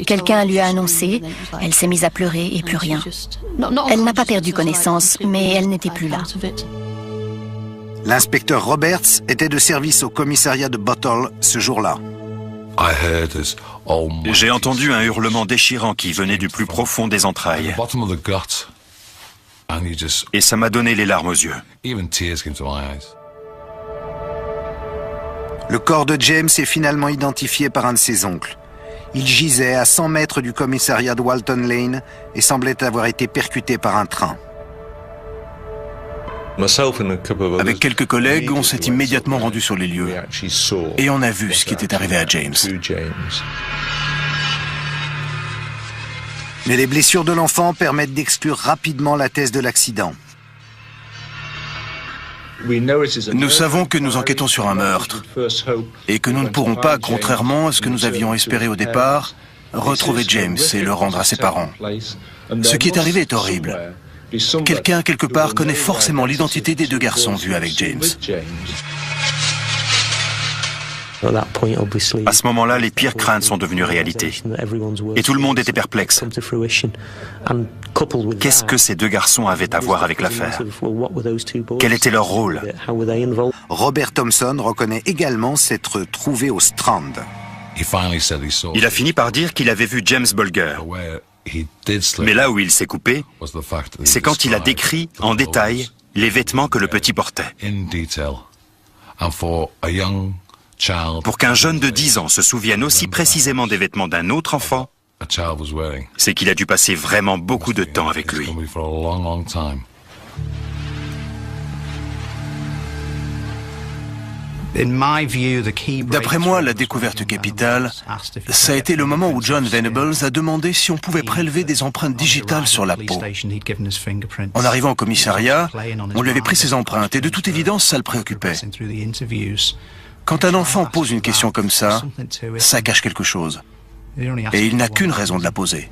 Quelqu'un lui a annoncé, elle s'est mise à pleurer et plus rien. Elle n'a pas perdu connaissance, mais elle n'était plus là. L'inspecteur Roberts était de service au commissariat de Bottle ce jour-là. J'ai entendu un hurlement déchirant qui venait du plus profond des entrailles. Et ça m'a donné les larmes aux yeux. Le corps de James est finalement identifié par un de ses oncles. Il gisait à 100 mètres du commissariat de Walton Lane et semblait avoir été percuté par un train. Avec quelques collègues, on s'est immédiatement rendu sur les lieux et on a vu ce qui était arrivé à James. Mais les blessures de l'enfant permettent d'exclure rapidement la thèse de l'accident. Nous savons que nous enquêtons sur un meurtre et que nous ne pourrons pas, contrairement à ce que nous avions espéré au départ, retrouver James et le rendre à ses parents. Ce qui est arrivé est horrible. Quelqu'un, quelque part, connaît forcément l'identité des 2 garçons vus avec James. À ce moment-là, les pires craintes sont devenues réalité. Et tout le monde était perplexe. Qu'est-ce que ces 2 garçons avaient à voir avec l'affaire? Quel était leur rôle? Robert Thompson reconnaît également s'être trouvé au Strand. Il a fini par dire qu'il avait vu James Bulger. Mais là où il s'est coupé, c'est quand il a décrit en détail les vêtements que le petit portait. Pour qu'un jeune de 10 ans se souvienne aussi précisément des vêtements d'un autre enfant, c'est qu'il a dû passer vraiment beaucoup de temps avec lui. D'après moi, la découverte capitale, ça a été le moment où John Venables a demandé si on pouvait prélever des empreintes digitales sur la peau. En arrivant au commissariat, on lui avait pris ses empreintes et de toute évidence, ça le préoccupait. Quand un enfant pose une question comme ça cache quelque chose. Et il n'a qu'une raison de la poser.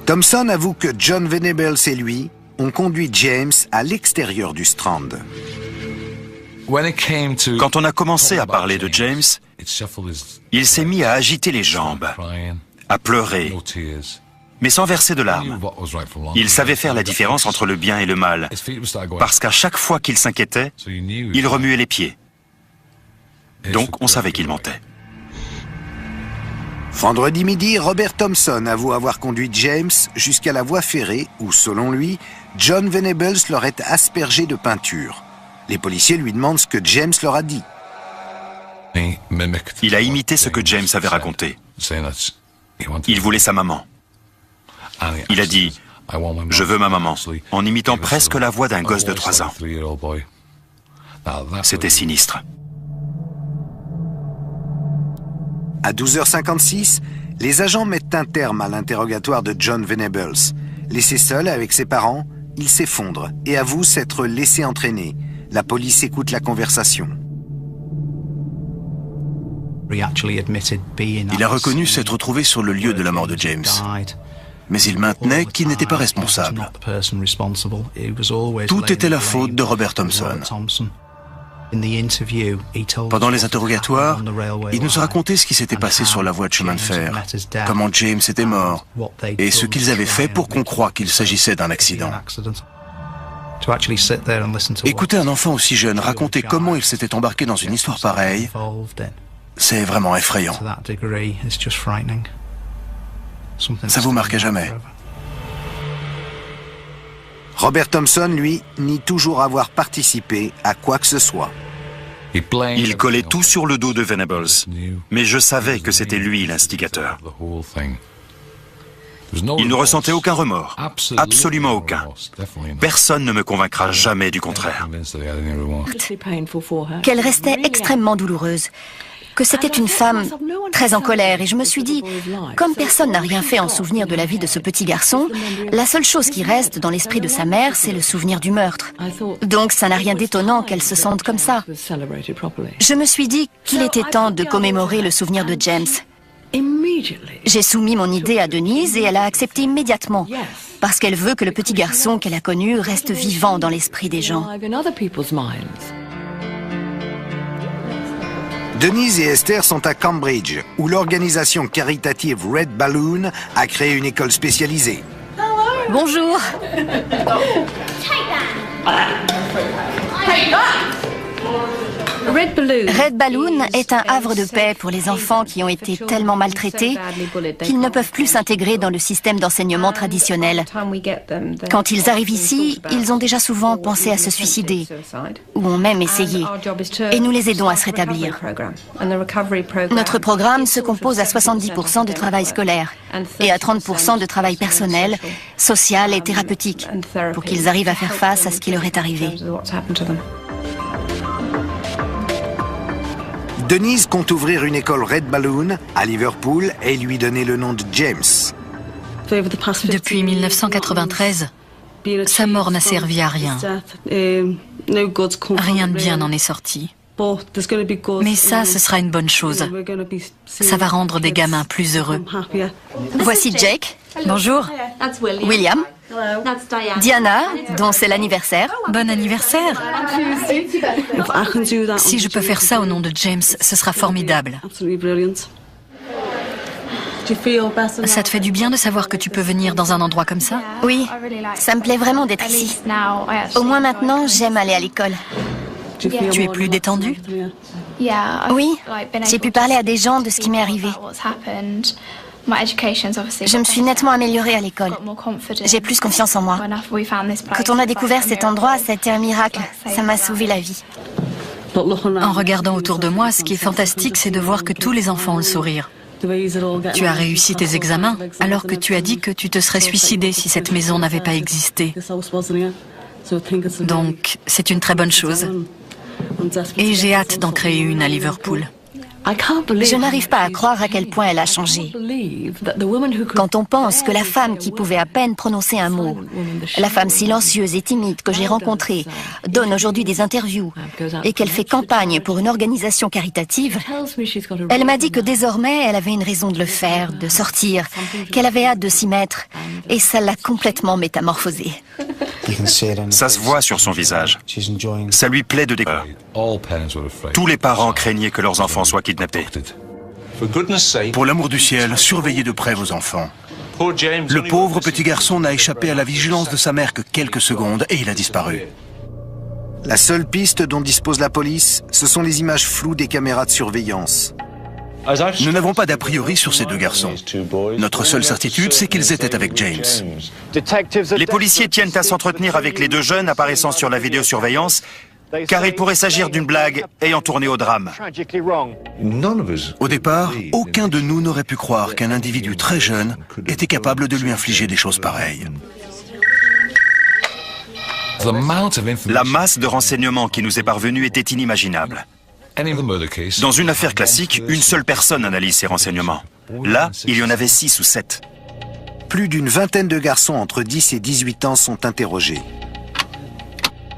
Thompson avoue que John Venables et lui ont conduit James à l'extérieur du Strand. Quand on a commencé à parler de James, il s'est mis à agiter les jambes, à pleurer, mais sans verser de larmes. Il savait faire la différence entre le bien et le mal, parce qu'à chaque fois qu'il s'inquiétait, il remuait les pieds. Donc on savait qu'il mentait. Vendredi midi, Robert Thompson avoue avoir conduit James jusqu'à la voie ferrée où, selon lui, John Venables l'aurait aspergé de peinture. Les policiers lui demandent ce que James leur a dit. Il a imité ce que James avait raconté. Il voulait sa maman. Il a dit « Je veux ma maman », en imitant presque la voix d'un gosse de 3 ans. C'était sinistre. À 12h56, les agents mettent un terme à l'interrogatoire de John Venables. Laissé seul avec ses parents, il s'effondre et avoue s'être laissé entraîner. La police écoute la conversation. Il a reconnu s'être trouvé sur le lieu de la mort de James. Mais il maintenait qu'il n'était pas responsable. Tout était la faute de Robert Thompson. Pendant les interrogatoires, il nous a raconté ce qui s'était passé sur la voie de chemin de fer, comment James était mort, et ce qu'ils avaient fait pour qu'on croie qu'il s'agissait d'un accident. Écouter un enfant aussi jeune raconter comment il s'était embarqué dans une histoire pareille, c'est vraiment effrayant. Ça vous marque à jamais. Robert Thompson, lui, nie toujours avoir participé à quoi que ce soit. Il collait tout sur le dos de Venables, mais je savais que c'était lui l'instigateur. Il ne ressentait aucun remords, absolument aucun. Personne ne me convaincra jamais du contraire. Qu'elle restait extrêmement douloureuse, que c'était une femme très en colère, et je me suis dit, comme personne n'a rien fait en souvenir de la vie de ce petit garçon, la seule chose qui reste dans l'esprit de sa mère, c'est le souvenir du meurtre. Donc ça n'a rien d'étonnant qu'elle se sente comme ça. Je me suis dit qu'il était temps de commémorer le souvenir de James. J'ai soumis mon idée à Denise et elle a accepté immédiatement, parce qu'elle veut que le petit garçon qu'elle a connu reste vivant dans l'esprit des gens. Denise et Esther sont à Cambridge, où l'organisation caritative Red Balloon a créé une école spécialisée. Bonjour. Red Balloon est un havre de paix pour les enfants qui ont été tellement maltraités qu'ils ne peuvent plus s'intégrer dans le système d'enseignement traditionnel. Quand ils arrivent ici, ils ont déjà souvent pensé à se suicider, ou ont même essayé, et nous les aidons à se rétablir. Notre programme se compose à 70% de travail scolaire et à 30% de travail personnel, social et thérapeutique, pour qu'ils arrivent à faire face à ce qui leur est arrivé. Denise compte ouvrir une école Red Balloon à Liverpool et lui donner le nom de James. Depuis 1993, sa mort n'a servi à rien. Rien de bien n'en est sorti. Mais ça, ce sera une bonne chose. Ça va rendre des gamins plus heureux. Voici Jake. Bonjour. William. Diana, dont c'est l'anniversaire. Bon anniversaire. Si je peux faire ça au nom de James, ce sera formidable. Ça te fait du bien de savoir que tu peux venir dans un endroit comme ça? Oui, ça me plaît vraiment d'être ici. Au moins maintenant, j'aime aller à l'école. Tu es plus détendue? Oui, j'ai pu parler à des gens de ce qui m'est arrivé. Je me suis nettement améliorée à l'école. J'ai plus confiance en moi. Quand on a découvert cet endroit, c'était un miracle. Ça m'a sauvé la vie. En regardant autour de moi, ce qui est fantastique, c'est de voir que tous les enfants ont le sourire. Tu as réussi tes examens, alors que tu as dit que tu te serais suicidé si cette maison n'avait pas existé. Donc, c'est une très bonne chose. Et j'ai hâte d'en créer une à Liverpool. Je n'arrive pas à croire à quel point elle a changé. Quand on pense que la femme qui pouvait à peine prononcer un mot, la femme silencieuse et timide que j'ai rencontrée, donne aujourd'hui des interviews et qu'elle fait campagne pour une organisation caritative, elle m'a dit que désormais elle avait une raison de le faire, de sortir, qu'elle avait hâte de s'y mettre, et ça l'a complètement métamorphosée. Ça se voit sur son visage. Ça lui plaît de découvrir. Tous les parents craignaient que leurs enfants soient kidnappés. Pour l'amour du ciel, surveillez de près vos enfants. Le pauvre petit garçon n'a échappé à la vigilance de sa mère que quelques secondes et il a disparu. La seule piste dont dispose la police, ce sont les images floues des caméras de surveillance. Nous n'avons pas d'a priori sur ces deux garçons. Notre seule certitude, c'est qu'ils étaient avec James. Les policiers tiennent à s'entretenir avec les deux jeunes apparaissant sur la vidéosurveillance, car il pourrait s'agir d'une blague ayant tourné au drame. Au départ, aucun de nous n'aurait pu croire qu'un individu très jeune était capable de lui infliger des choses pareilles. La masse de renseignements qui nous est parvenue était inimaginable. Dans une affaire classique, une seule personne analyse ces renseignements. Là, il y en avait 6 ou 7. Plus d'une vingtaine de garçons entre 10 et 18 ans sont interrogés.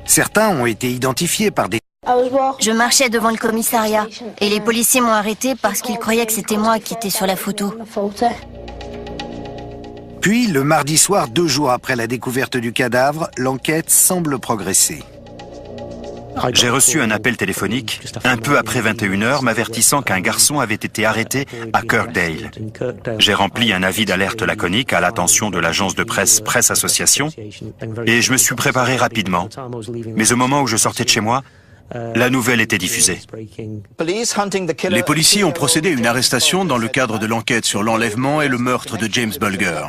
Certains ont été identifiés par des... Je marchais devant le commissariat et les policiers m'ont arrêté parce qu'ils croyaient que c'était moi qui étais sur la photo. Puis, le mardi soir, 2 jours après la découverte du cadavre, l'enquête semble progresser. J'ai reçu un appel téléphonique, un peu après 21h, m'avertissant qu'un garçon avait été arrêté à Kirkdale. J'ai rempli un avis d'alerte laconique à l'attention de l'agence de presse Presse Association et je me suis préparé rapidement. Mais au moment où je sortais de chez moi, la nouvelle était diffusée. Les policiers ont procédé à une arrestation dans le cadre de l'enquête sur l'enlèvement et le meurtre de James Bulger.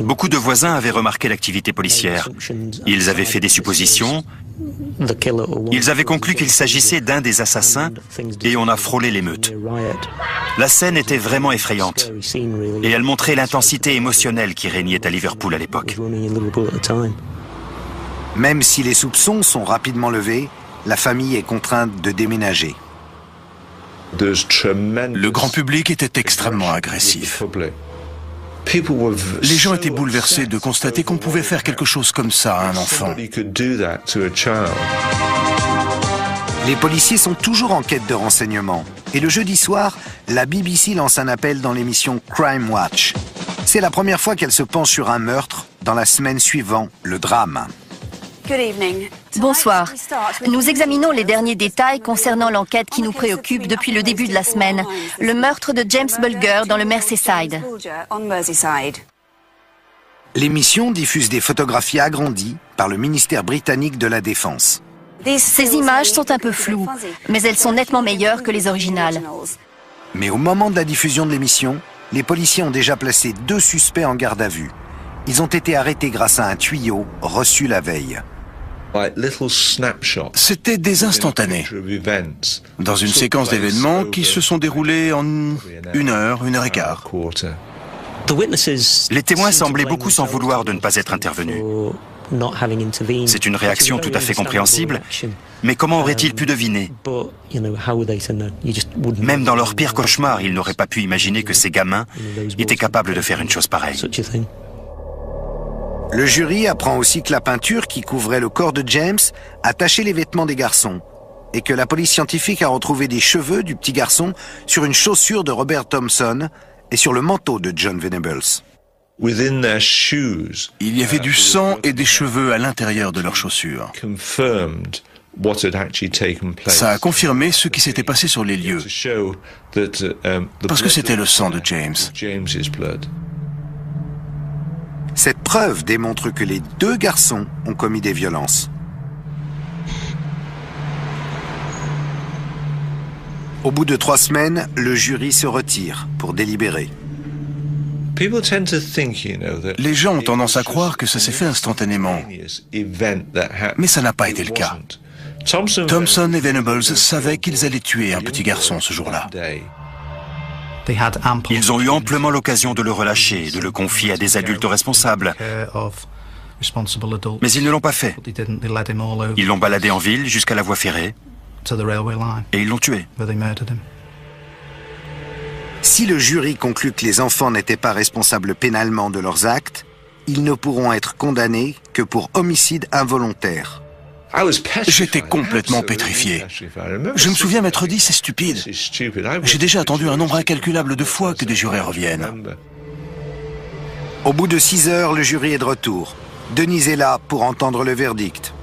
Beaucoup de voisins avaient remarqué l'activité policière. Ils avaient fait des suppositions. Ils avaient conclu qu'il s'agissait d'un des assassins et on a frôlé l'émeute. La scène était vraiment effrayante et elle montrait l'intensité émotionnelle qui régnait à Liverpool à l'époque. Même si les soupçons sont rapidement levés, la famille est contrainte de déménager. Le grand public était extrêmement agressif. Les gens étaient bouleversés de constater qu'on pouvait faire quelque chose comme ça à un enfant. Les policiers sont toujours en quête de renseignements. Et le jeudi soir, la BBC lance un appel dans l'émission Crime Watch. C'est la première fois qu'elle se penche sur un meurtre dans la semaine suivant le drame. Bonsoir. Nous examinons les derniers détails concernant l'enquête qui nous préoccupe depuis le début de la semaine, le meurtre de James Bulger dans le Merseyside. L'émission diffuse des photographies agrandies par le ministère britannique de la Défense. Ces images sont un peu floues, mais elles sont nettement meilleures que les originales. Mais au moment de la diffusion de l'émission, les policiers ont déjà placé 2 suspects en garde à vue. Ils ont été arrêtés grâce à un tuyau reçu la veille. C'était des instantanés, dans une séquence d'événements qui se sont déroulés en 1 heure, 1 heure et quart. Les témoins semblaient beaucoup s'en vouloir de ne pas être intervenus. C'est une réaction tout à fait compréhensible, mais comment auraient-ils pu deviner? Même dans leur pire cauchemar, ils n'auraient pas pu imaginer que ces gamins étaient capables de faire une chose pareille. Le jury apprend aussi que la peinture qui couvrait le corps de James a taché les vêtements des garçons et que la police scientifique a retrouvé des cheveux du petit garçon sur une chaussure de Robert Thompson et sur le manteau de John Venables. Il y avait du sang et des cheveux à l'intérieur de leurs chaussures. Ça a confirmé ce qui s'était passé sur les lieux, parce que c'était le sang de James. Cette preuve démontre que les 2 garçons ont commis des violences. Au bout de 3 semaines, le jury se retire pour délibérer. Les gens ont tendance à croire que ça s'est fait instantanément, mais ça n'a pas été le cas. Thompson et Venables savaient qu'ils allaient tuer un petit garçon ce jour-là. Ils ont eu amplement l'occasion de le relâcher et de le confier à des adultes responsables. Mais ils ne l'ont pas fait. Ils l'ont baladé en ville jusqu'à la voie ferrée et ils l'ont tué. Si le jury conclut que les enfants n'étaient pas responsables pénalement de leurs actes, ils ne pourront être condamnés que pour homicide involontaire. J'étais complètement pétrifié. Je me souviens m'être dit, c'est stupide. J'ai déjà attendu un nombre incalculable de fois que des jurés reviennent. Au bout de 6 heures, le jury est de retour. Denise est là pour entendre le verdict.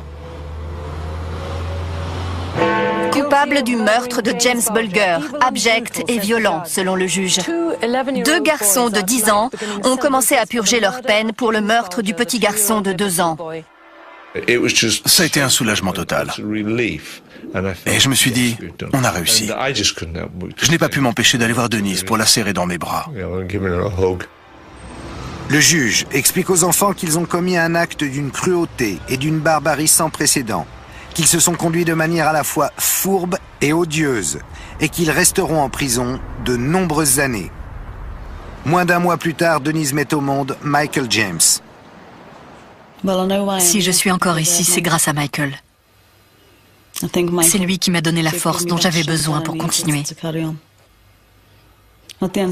Coupable du meurtre de James Bulger, abject et violent, selon le juge. 2 garçons de 10 ans ont commencé à purger leur peine pour le meurtre du petit garçon de 2 ans. Ça a été un soulagement total. Et je me suis dit, on a réussi. Je n'ai pas pu m'empêcher d'aller voir Denise pour la serrer dans mes bras. Le juge explique aux enfants qu'ils ont commis un acte d'une cruauté et d'une barbarie sans précédent, qu'ils se sont conduits de manière à la fois fourbe et odieuse, et qu'ils resteront en prison de nombreuses années. Moins d'1 mois plus tard, Denise met au monde Michael James. Si je suis encore ici, c'est grâce à Michael. C'est lui qui m'a donné la force dont j'avais besoin pour continuer.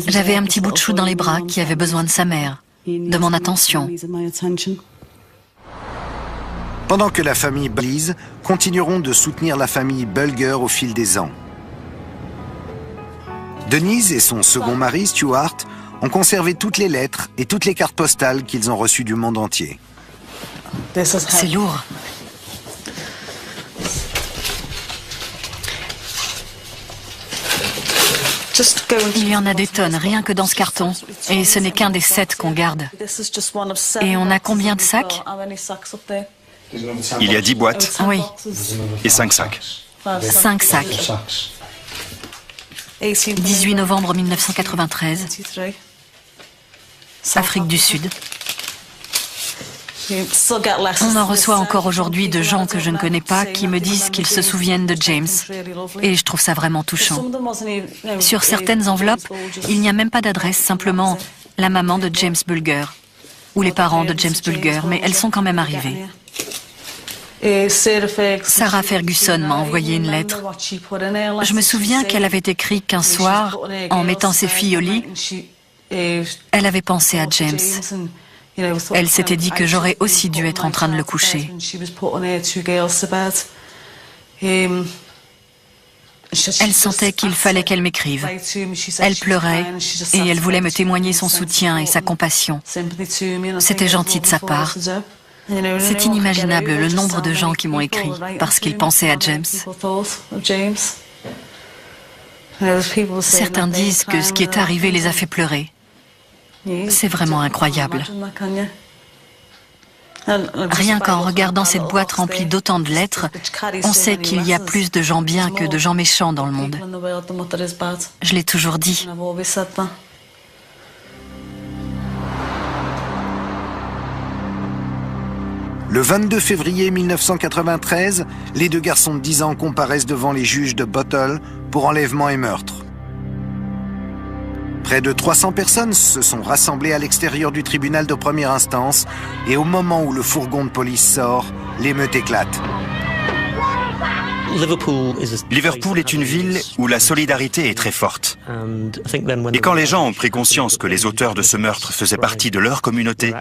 J'avais un petit bout de chou dans les bras qui avait besoin de sa mère, de mon attention. Pendant que la famille Belize continueront de soutenir la famille Bulger au fil des ans. Denise et son second mari, Stuart, ont conservé toutes les lettres et toutes les cartes postales qu'ils ont reçues du monde entier. C'est lourd. Il y en a des tonnes, rien que dans ce carton. Et ce n'est qu'un des 7 qu'on garde. Et on a combien de sacs? Il y a 10 boîtes Oui, et 5 sacs. 5 sacs. 18 novembre 1993. Afrique du Sud. On en reçoit encore aujourd'hui de gens que je ne connais pas qui me disent qu'ils se souviennent de James. Et je trouve ça vraiment touchant. Sur certaines enveloppes, il n'y a même pas d'adresse, simplement la maman de James Bulger ou les parents de James Bulger, mais elles sont quand même arrivées. Sarah Ferguson m'a envoyé une lettre. Je me souviens qu'elle avait écrit qu'un soir, en mettant ses filles au lit, elle avait pensé à James. Elle s'était dit que j'aurais aussi dû être en train de le coucher. Elle sentait qu'il fallait qu'elle m'écrive. Elle pleurait et elle voulait me témoigner son soutien et sa compassion. C'était gentil de sa part. C'est inimaginable le nombre de gens qui m'ont écrit parce qu'ils pensaient à James. Certains disent que ce qui est arrivé les a fait pleurer. C'est vraiment incroyable. Rien qu'en regardant cette boîte remplie d'autant de lettres, on sait qu'il y a plus de gens bien que de gens méchants dans le monde. Je l'ai toujours dit. Le 22 février 1993, les 2 garçons de 10 ans comparaissent devant les juges de Bottle pour enlèvement et meurtre. Près de 300 personnes se sont rassemblées à l'extérieur du tribunal de première instance et au moment où le fourgon de police sort, l'émeute éclate. Liverpool est une ville où la solidarité est très forte. Et quand les gens ont pris conscience que les auteurs de ce meurtre faisaient partie de leur communauté,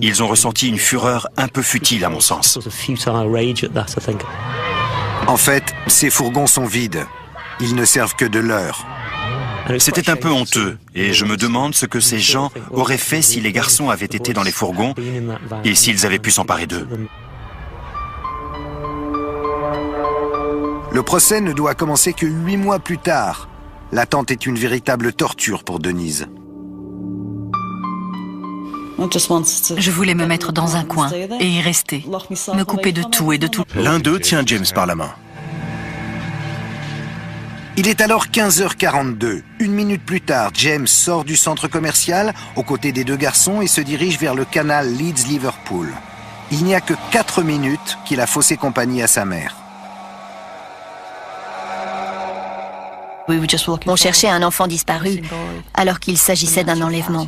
ils ont ressenti une fureur un peu futile à mon sens. En fait, ces fourgons sont vides. Ils ne servent que de leurre. C'était un peu honteux, et je me demande ce que ces gens auraient fait si les garçons avaient été dans les fourgons et s'ils avaient pu s'emparer d'eux. Le procès ne doit commencer que 8 mois plus tard. L'attente est une véritable torture pour Denise. Je voulais me mettre dans un coin et y rester, me couper de tout et de tout. L'un d'eux tient James par la main. Il est alors 15h42. 1 minute plus tard, James sort du centre commercial aux côtés des 2 garçons et se dirige vers le canal Leeds-Liverpool. Il n'y a que 4 minutes qu'il a faussé compagnie à sa mère. On cherchait un enfant disparu alors qu'il s'agissait d'un enlèvement.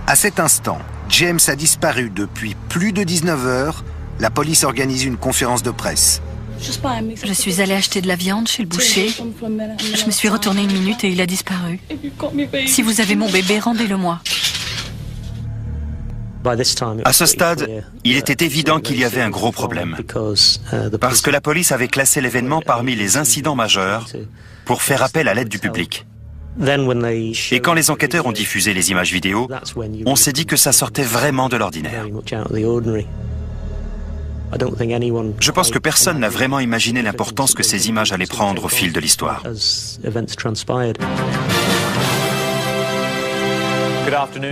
À cet instant, James a disparu depuis plus de 19 heures. La police organise une conférence de presse. Je suis allée acheter de la viande chez le boucher. Je me suis retournée 1 minute et il a disparu. Si vous avez mon bébé, rendez-le-moi. À ce stade, il était évident qu'il y avait un gros problème, parce que la police avait classé l'événement parmi les incidents majeurs pour faire appel à l'aide du public. Et quand les enquêteurs ont diffusé les images vidéo, on s'est dit que ça sortait vraiment de l'ordinaire. Je pense que personne n'a vraiment imaginé l'importance que ces images allaient prendre au fil de l'histoire.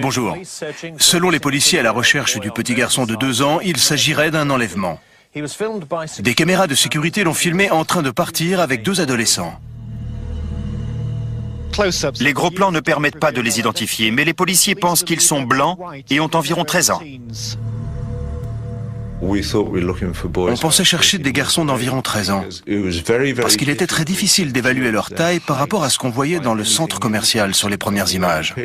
Bonjour. Selon les policiers à la recherche du petit garçon de 2 ans, il s'agirait d'un enlèvement. Des caméras de sécurité l'ont filmé en train de partir avec 2 adolescents. Les gros plans ne permettent pas de les identifier, mais les policiers pensent qu'ils sont blancs et ont environ 13 ans. On pensait chercher des garçons d'environ 13 ans, parce qu'il était très difficile d'évaluer leur taille par rapport à ce qu'on voyait dans le centre commercial sur les premières images.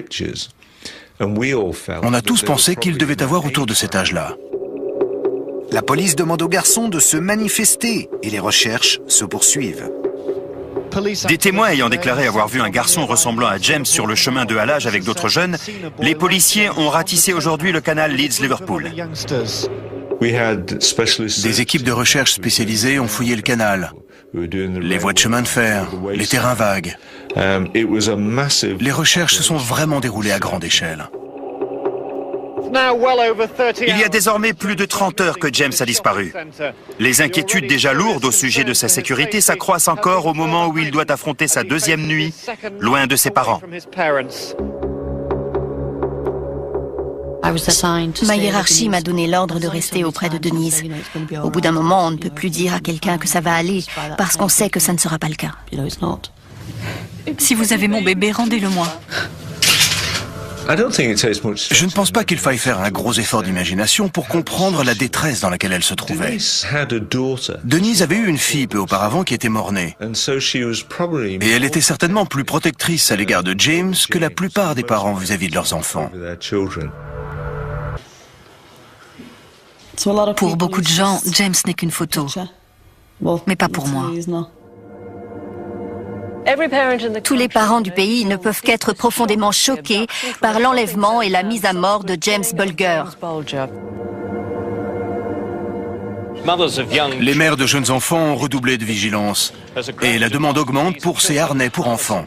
On a tous pensé qu'ils devaient avoir autour de cet âge-là. La police demande aux garçons de se manifester et les recherches se poursuivent. Des témoins ayant déclaré avoir vu un garçon ressemblant à James sur le chemin de halage avec d'autres jeunes, les policiers ont ratissé aujourd'hui le canal Leeds-Liverpool. Des équipes de recherche spécialisées ont fouillé le canal, les voies de chemin de fer, les terrains vagues. Les recherches se sont vraiment déroulées à grande échelle. Il y a désormais plus de 30 heures que James a disparu. Les inquiétudes déjà lourdes au sujet de sa sécurité s'accroissent encore au moment où il doit affronter sa 2e nuit, loin de ses parents. Ma hiérarchie m'a donné l'ordre de rester auprès de Denise. Au bout d'un moment, on ne peut plus dire à quelqu'un que ça va aller, parce qu'on sait que ça ne sera pas le cas. Si vous avez mon bébé, rendez-le-moi. Je ne pense pas qu'il faille faire un gros effort d'imagination pour comprendre la détresse dans laquelle elle se trouvait. Denise avait eu une fille peu auparavant qui était mort-née. Et elle était certainement plus protectrice à l'égard de James que la plupart des parents vis-à-vis de leurs enfants. Pour beaucoup de gens, James n'est qu'une photo. Mais pas pour moi. Tous les parents du pays ne peuvent qu'être profondément choqués par l'enlèvement et la mise à mort de James Bulger. Les mères de jeunes enfants ont redoublé de vigilance et la demande augmente pour ces harnais pour enfants.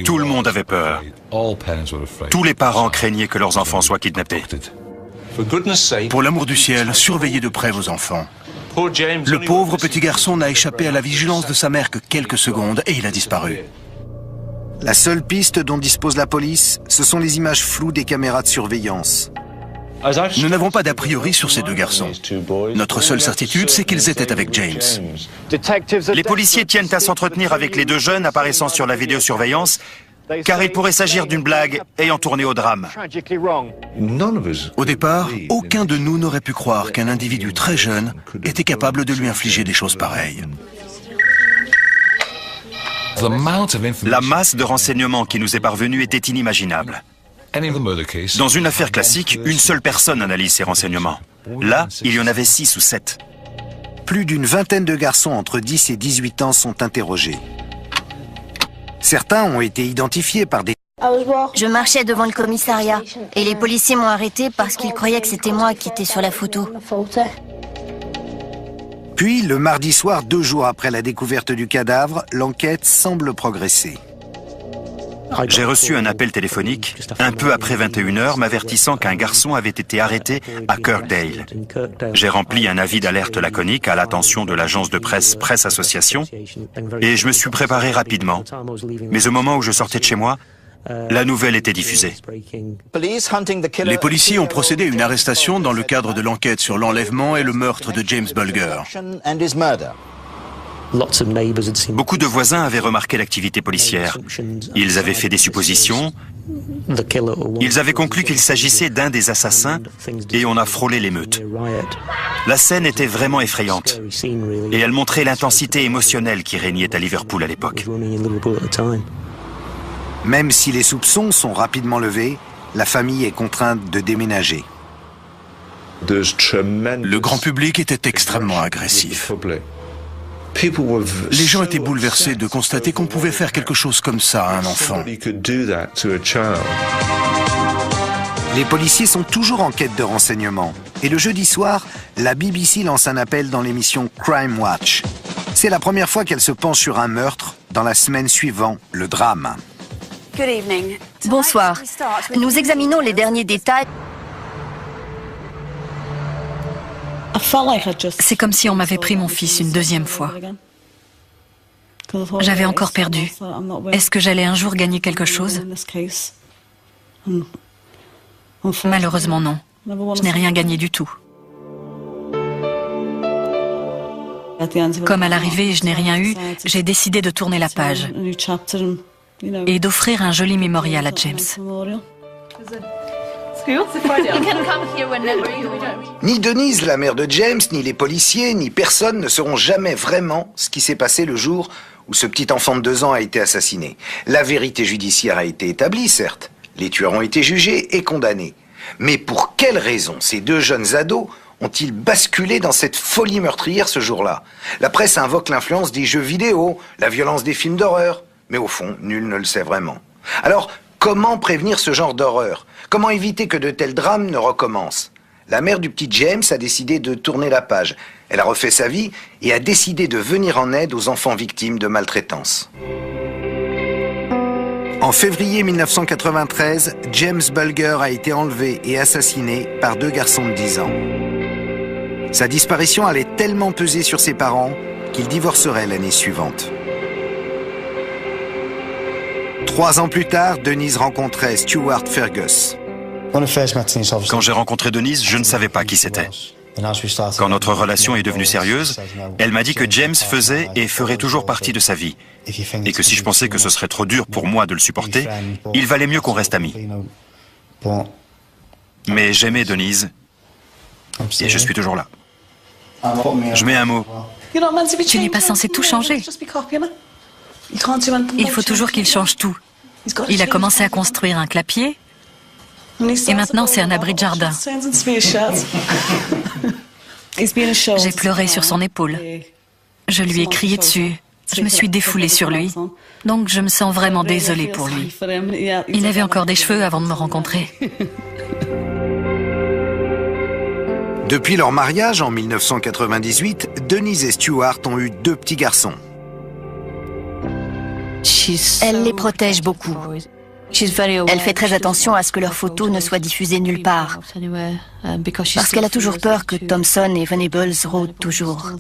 Tout le monde avait peur. Tous les parents craignaient que leurs enfants soient kidnappés. Pour l'amour du ciel, surveillez de près vos enfants. Le pauvre petit garçon n'a échappé à la vigilance de sa mère que quelques secondes et il a disparu. La seule piste dont dispose la police, ce sont les images floues des caméras de surveillance. Nous n'avons pas d'a priori sur ces 2 garçons. Notre seule certitude, c'est qu'ils étaient avec James. Les policiers tiennent à s'entretenir avec les 2 jeunes apparaissant sur la vidéosurveillance, car il pourrait s'agir d'une blague ayant tourné au drame. Au départ, aucun de nous n'aurait pu croire qu'un individu très jeune était capable de lui infliger des choses pareilles. La masse de renseignements qui nous est parvenue était inimaginable. Dans une affaire classique, une seule personne analyse ces renseignements. Là, il y en avait 6 ou 7. Plus d'une vingtaine de garçons entre 10 et 18 ans sont interrogés. Certains ont été identifiés par des... Je marchais devant le commissariat et les policiers m'ont arrêté parce qu'ils croyaient que c'était moi qui étais sur la photo. Puis, le mardi soir, 2 jours après la découverte du cadavre, l'enquête semble progresser. J'ai reçu un appel téléphonique, un peu après 21 h, m'avertissant qu'un garçon avait été arrêté à Kirkdale. J'ai rempli un avis d'alerte laconique à l'attention de l'agence de presse Presse Association et je me suis préparé rapidement. Mais au moment où je sortais de chez moi, la nouvelle était diffusée. Les policiers ont procédé à une arrestation dans le cadre de l'enquête sur l'enlèvement et le meurtre de James Bulger. Beaucoup de voisins avaient remarqué l'activité policière. Ils avaient fait des suppositions. Ils avaient conclu qu'il s'agissait d'un des assassins et on a frôlé l'émeute. La scène était vraiment effrayante et elle montrait l'intensité émotionnelle qui régnait à Liverpool à l'époque. Même si les soupçons sont rapidement levés, la famille est contrainte de déménager. Le grand public était extrêmement agressif. Les gens étaient bouleversés de constater qu'on pouvait faire quelque chose comme ça à un enfant. Les policiers sont toujours en quête de renseignements. Et le jeudi soir, la BBC lance un appel dans l'émission Crime Watch. C'est la première fois qu'elle se penche sur un meurtre dans la semaine suivant le drame. Bonsoir. Nous examinons les derniers détails. C'est comme si on m'avait pris mon fils une deuxième fois. J'avais encore perdu. Est-ce que j'allais un jour gagner quelque chose? Malheureusement non. Je n'ai rien gagné du tout. Comme à l'arrivée, je n'ai rien eu, j'ai décidé de tourner la page et d'offrir un joli mémorial à James. Ni Denise, la mère de James, ni les policiers, ni personne ne sauront jamais vraiment ce qui s'est passé le jour où ce petit enfant de 2 ans a été assassiné. La vérité judiciaire a été établie, certes. Les tueurs ont été jugés et condamnés. Mais pour quelles raisons ces 2 jeunes ados ont-ils basculé dans cette folie meurtrière ce jour-là? La presse invoque l'influence des jeux vidéo, la violence des films d'horreur. Mais au fond, nul ne le sait vraiment. Alors, comment prévenir ce genre d'horreur? Comment éviter que de tels drames ne recommencent? La mère du petit James a décidé de tourner la page. Elle a refait sa vie et a décidé de venir en aide aux enfants victimes de maltraitance. En février 1993, James Bulger a été enlevé et assassiné par 2 garçons de 10 ans. Sa disparition allait tellement peser sur ses parents qu'ils divorceraient l'année suivante. 3 ans plus tard, Denise rencontrait Stuart Fergus. Quand j'ai rencontré Denise, je ne savais pas qui c'était. Quand notre relation est devenue sérieuse, elle m'a dit que James faisait et ferait toujours partie de sa vie, et que si je pensais que ce serait trop dur pour moi de le supporter, il valait mieux qu'on reste amis. Mais j'aimais Denise, et je suis toujours là. Je mets un mot. Tu n'es pas censé tout changer. Il faut toujours qu'il change tout. Il a commencé à construire un clapier, et maintenant c'est un abri de jardin. J'ai pleuré sur son épaule. Je lui ai crié dessus. Je me suis défoulée sur lui. Donc je me sens vraiment désolée pour lui. Il avait encore des cheveux avant de me rencontrer. Depuis leur mariage en 1998, Denise et Stuart ont eu 2 petits garçons. Elle les protège beaucoup. Elle fait très attention à ce que leurs photos ne soient diffusées nulle part, parce qu'elle a toujours peur que Thompson et Venables rôdent toujours.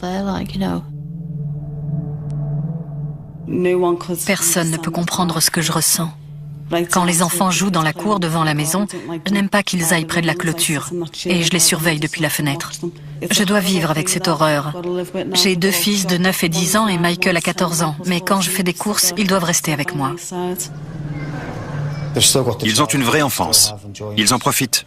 Personne ne peut comprendre ce que je ressens. Quand les enfants jouent dans la cour devant la maison, je n'aime pas qu'ils aillent près de la clôture, et je les surveille depuis la fenêtre. Je dois vivre avec cette horreur. J'ai 2 fils de 9 et 10 ans et Michael a 14 ans, mais quand je fais des courses, ils doivent rester avec moi. Ils ont une vraie enfance. Ils en profitent.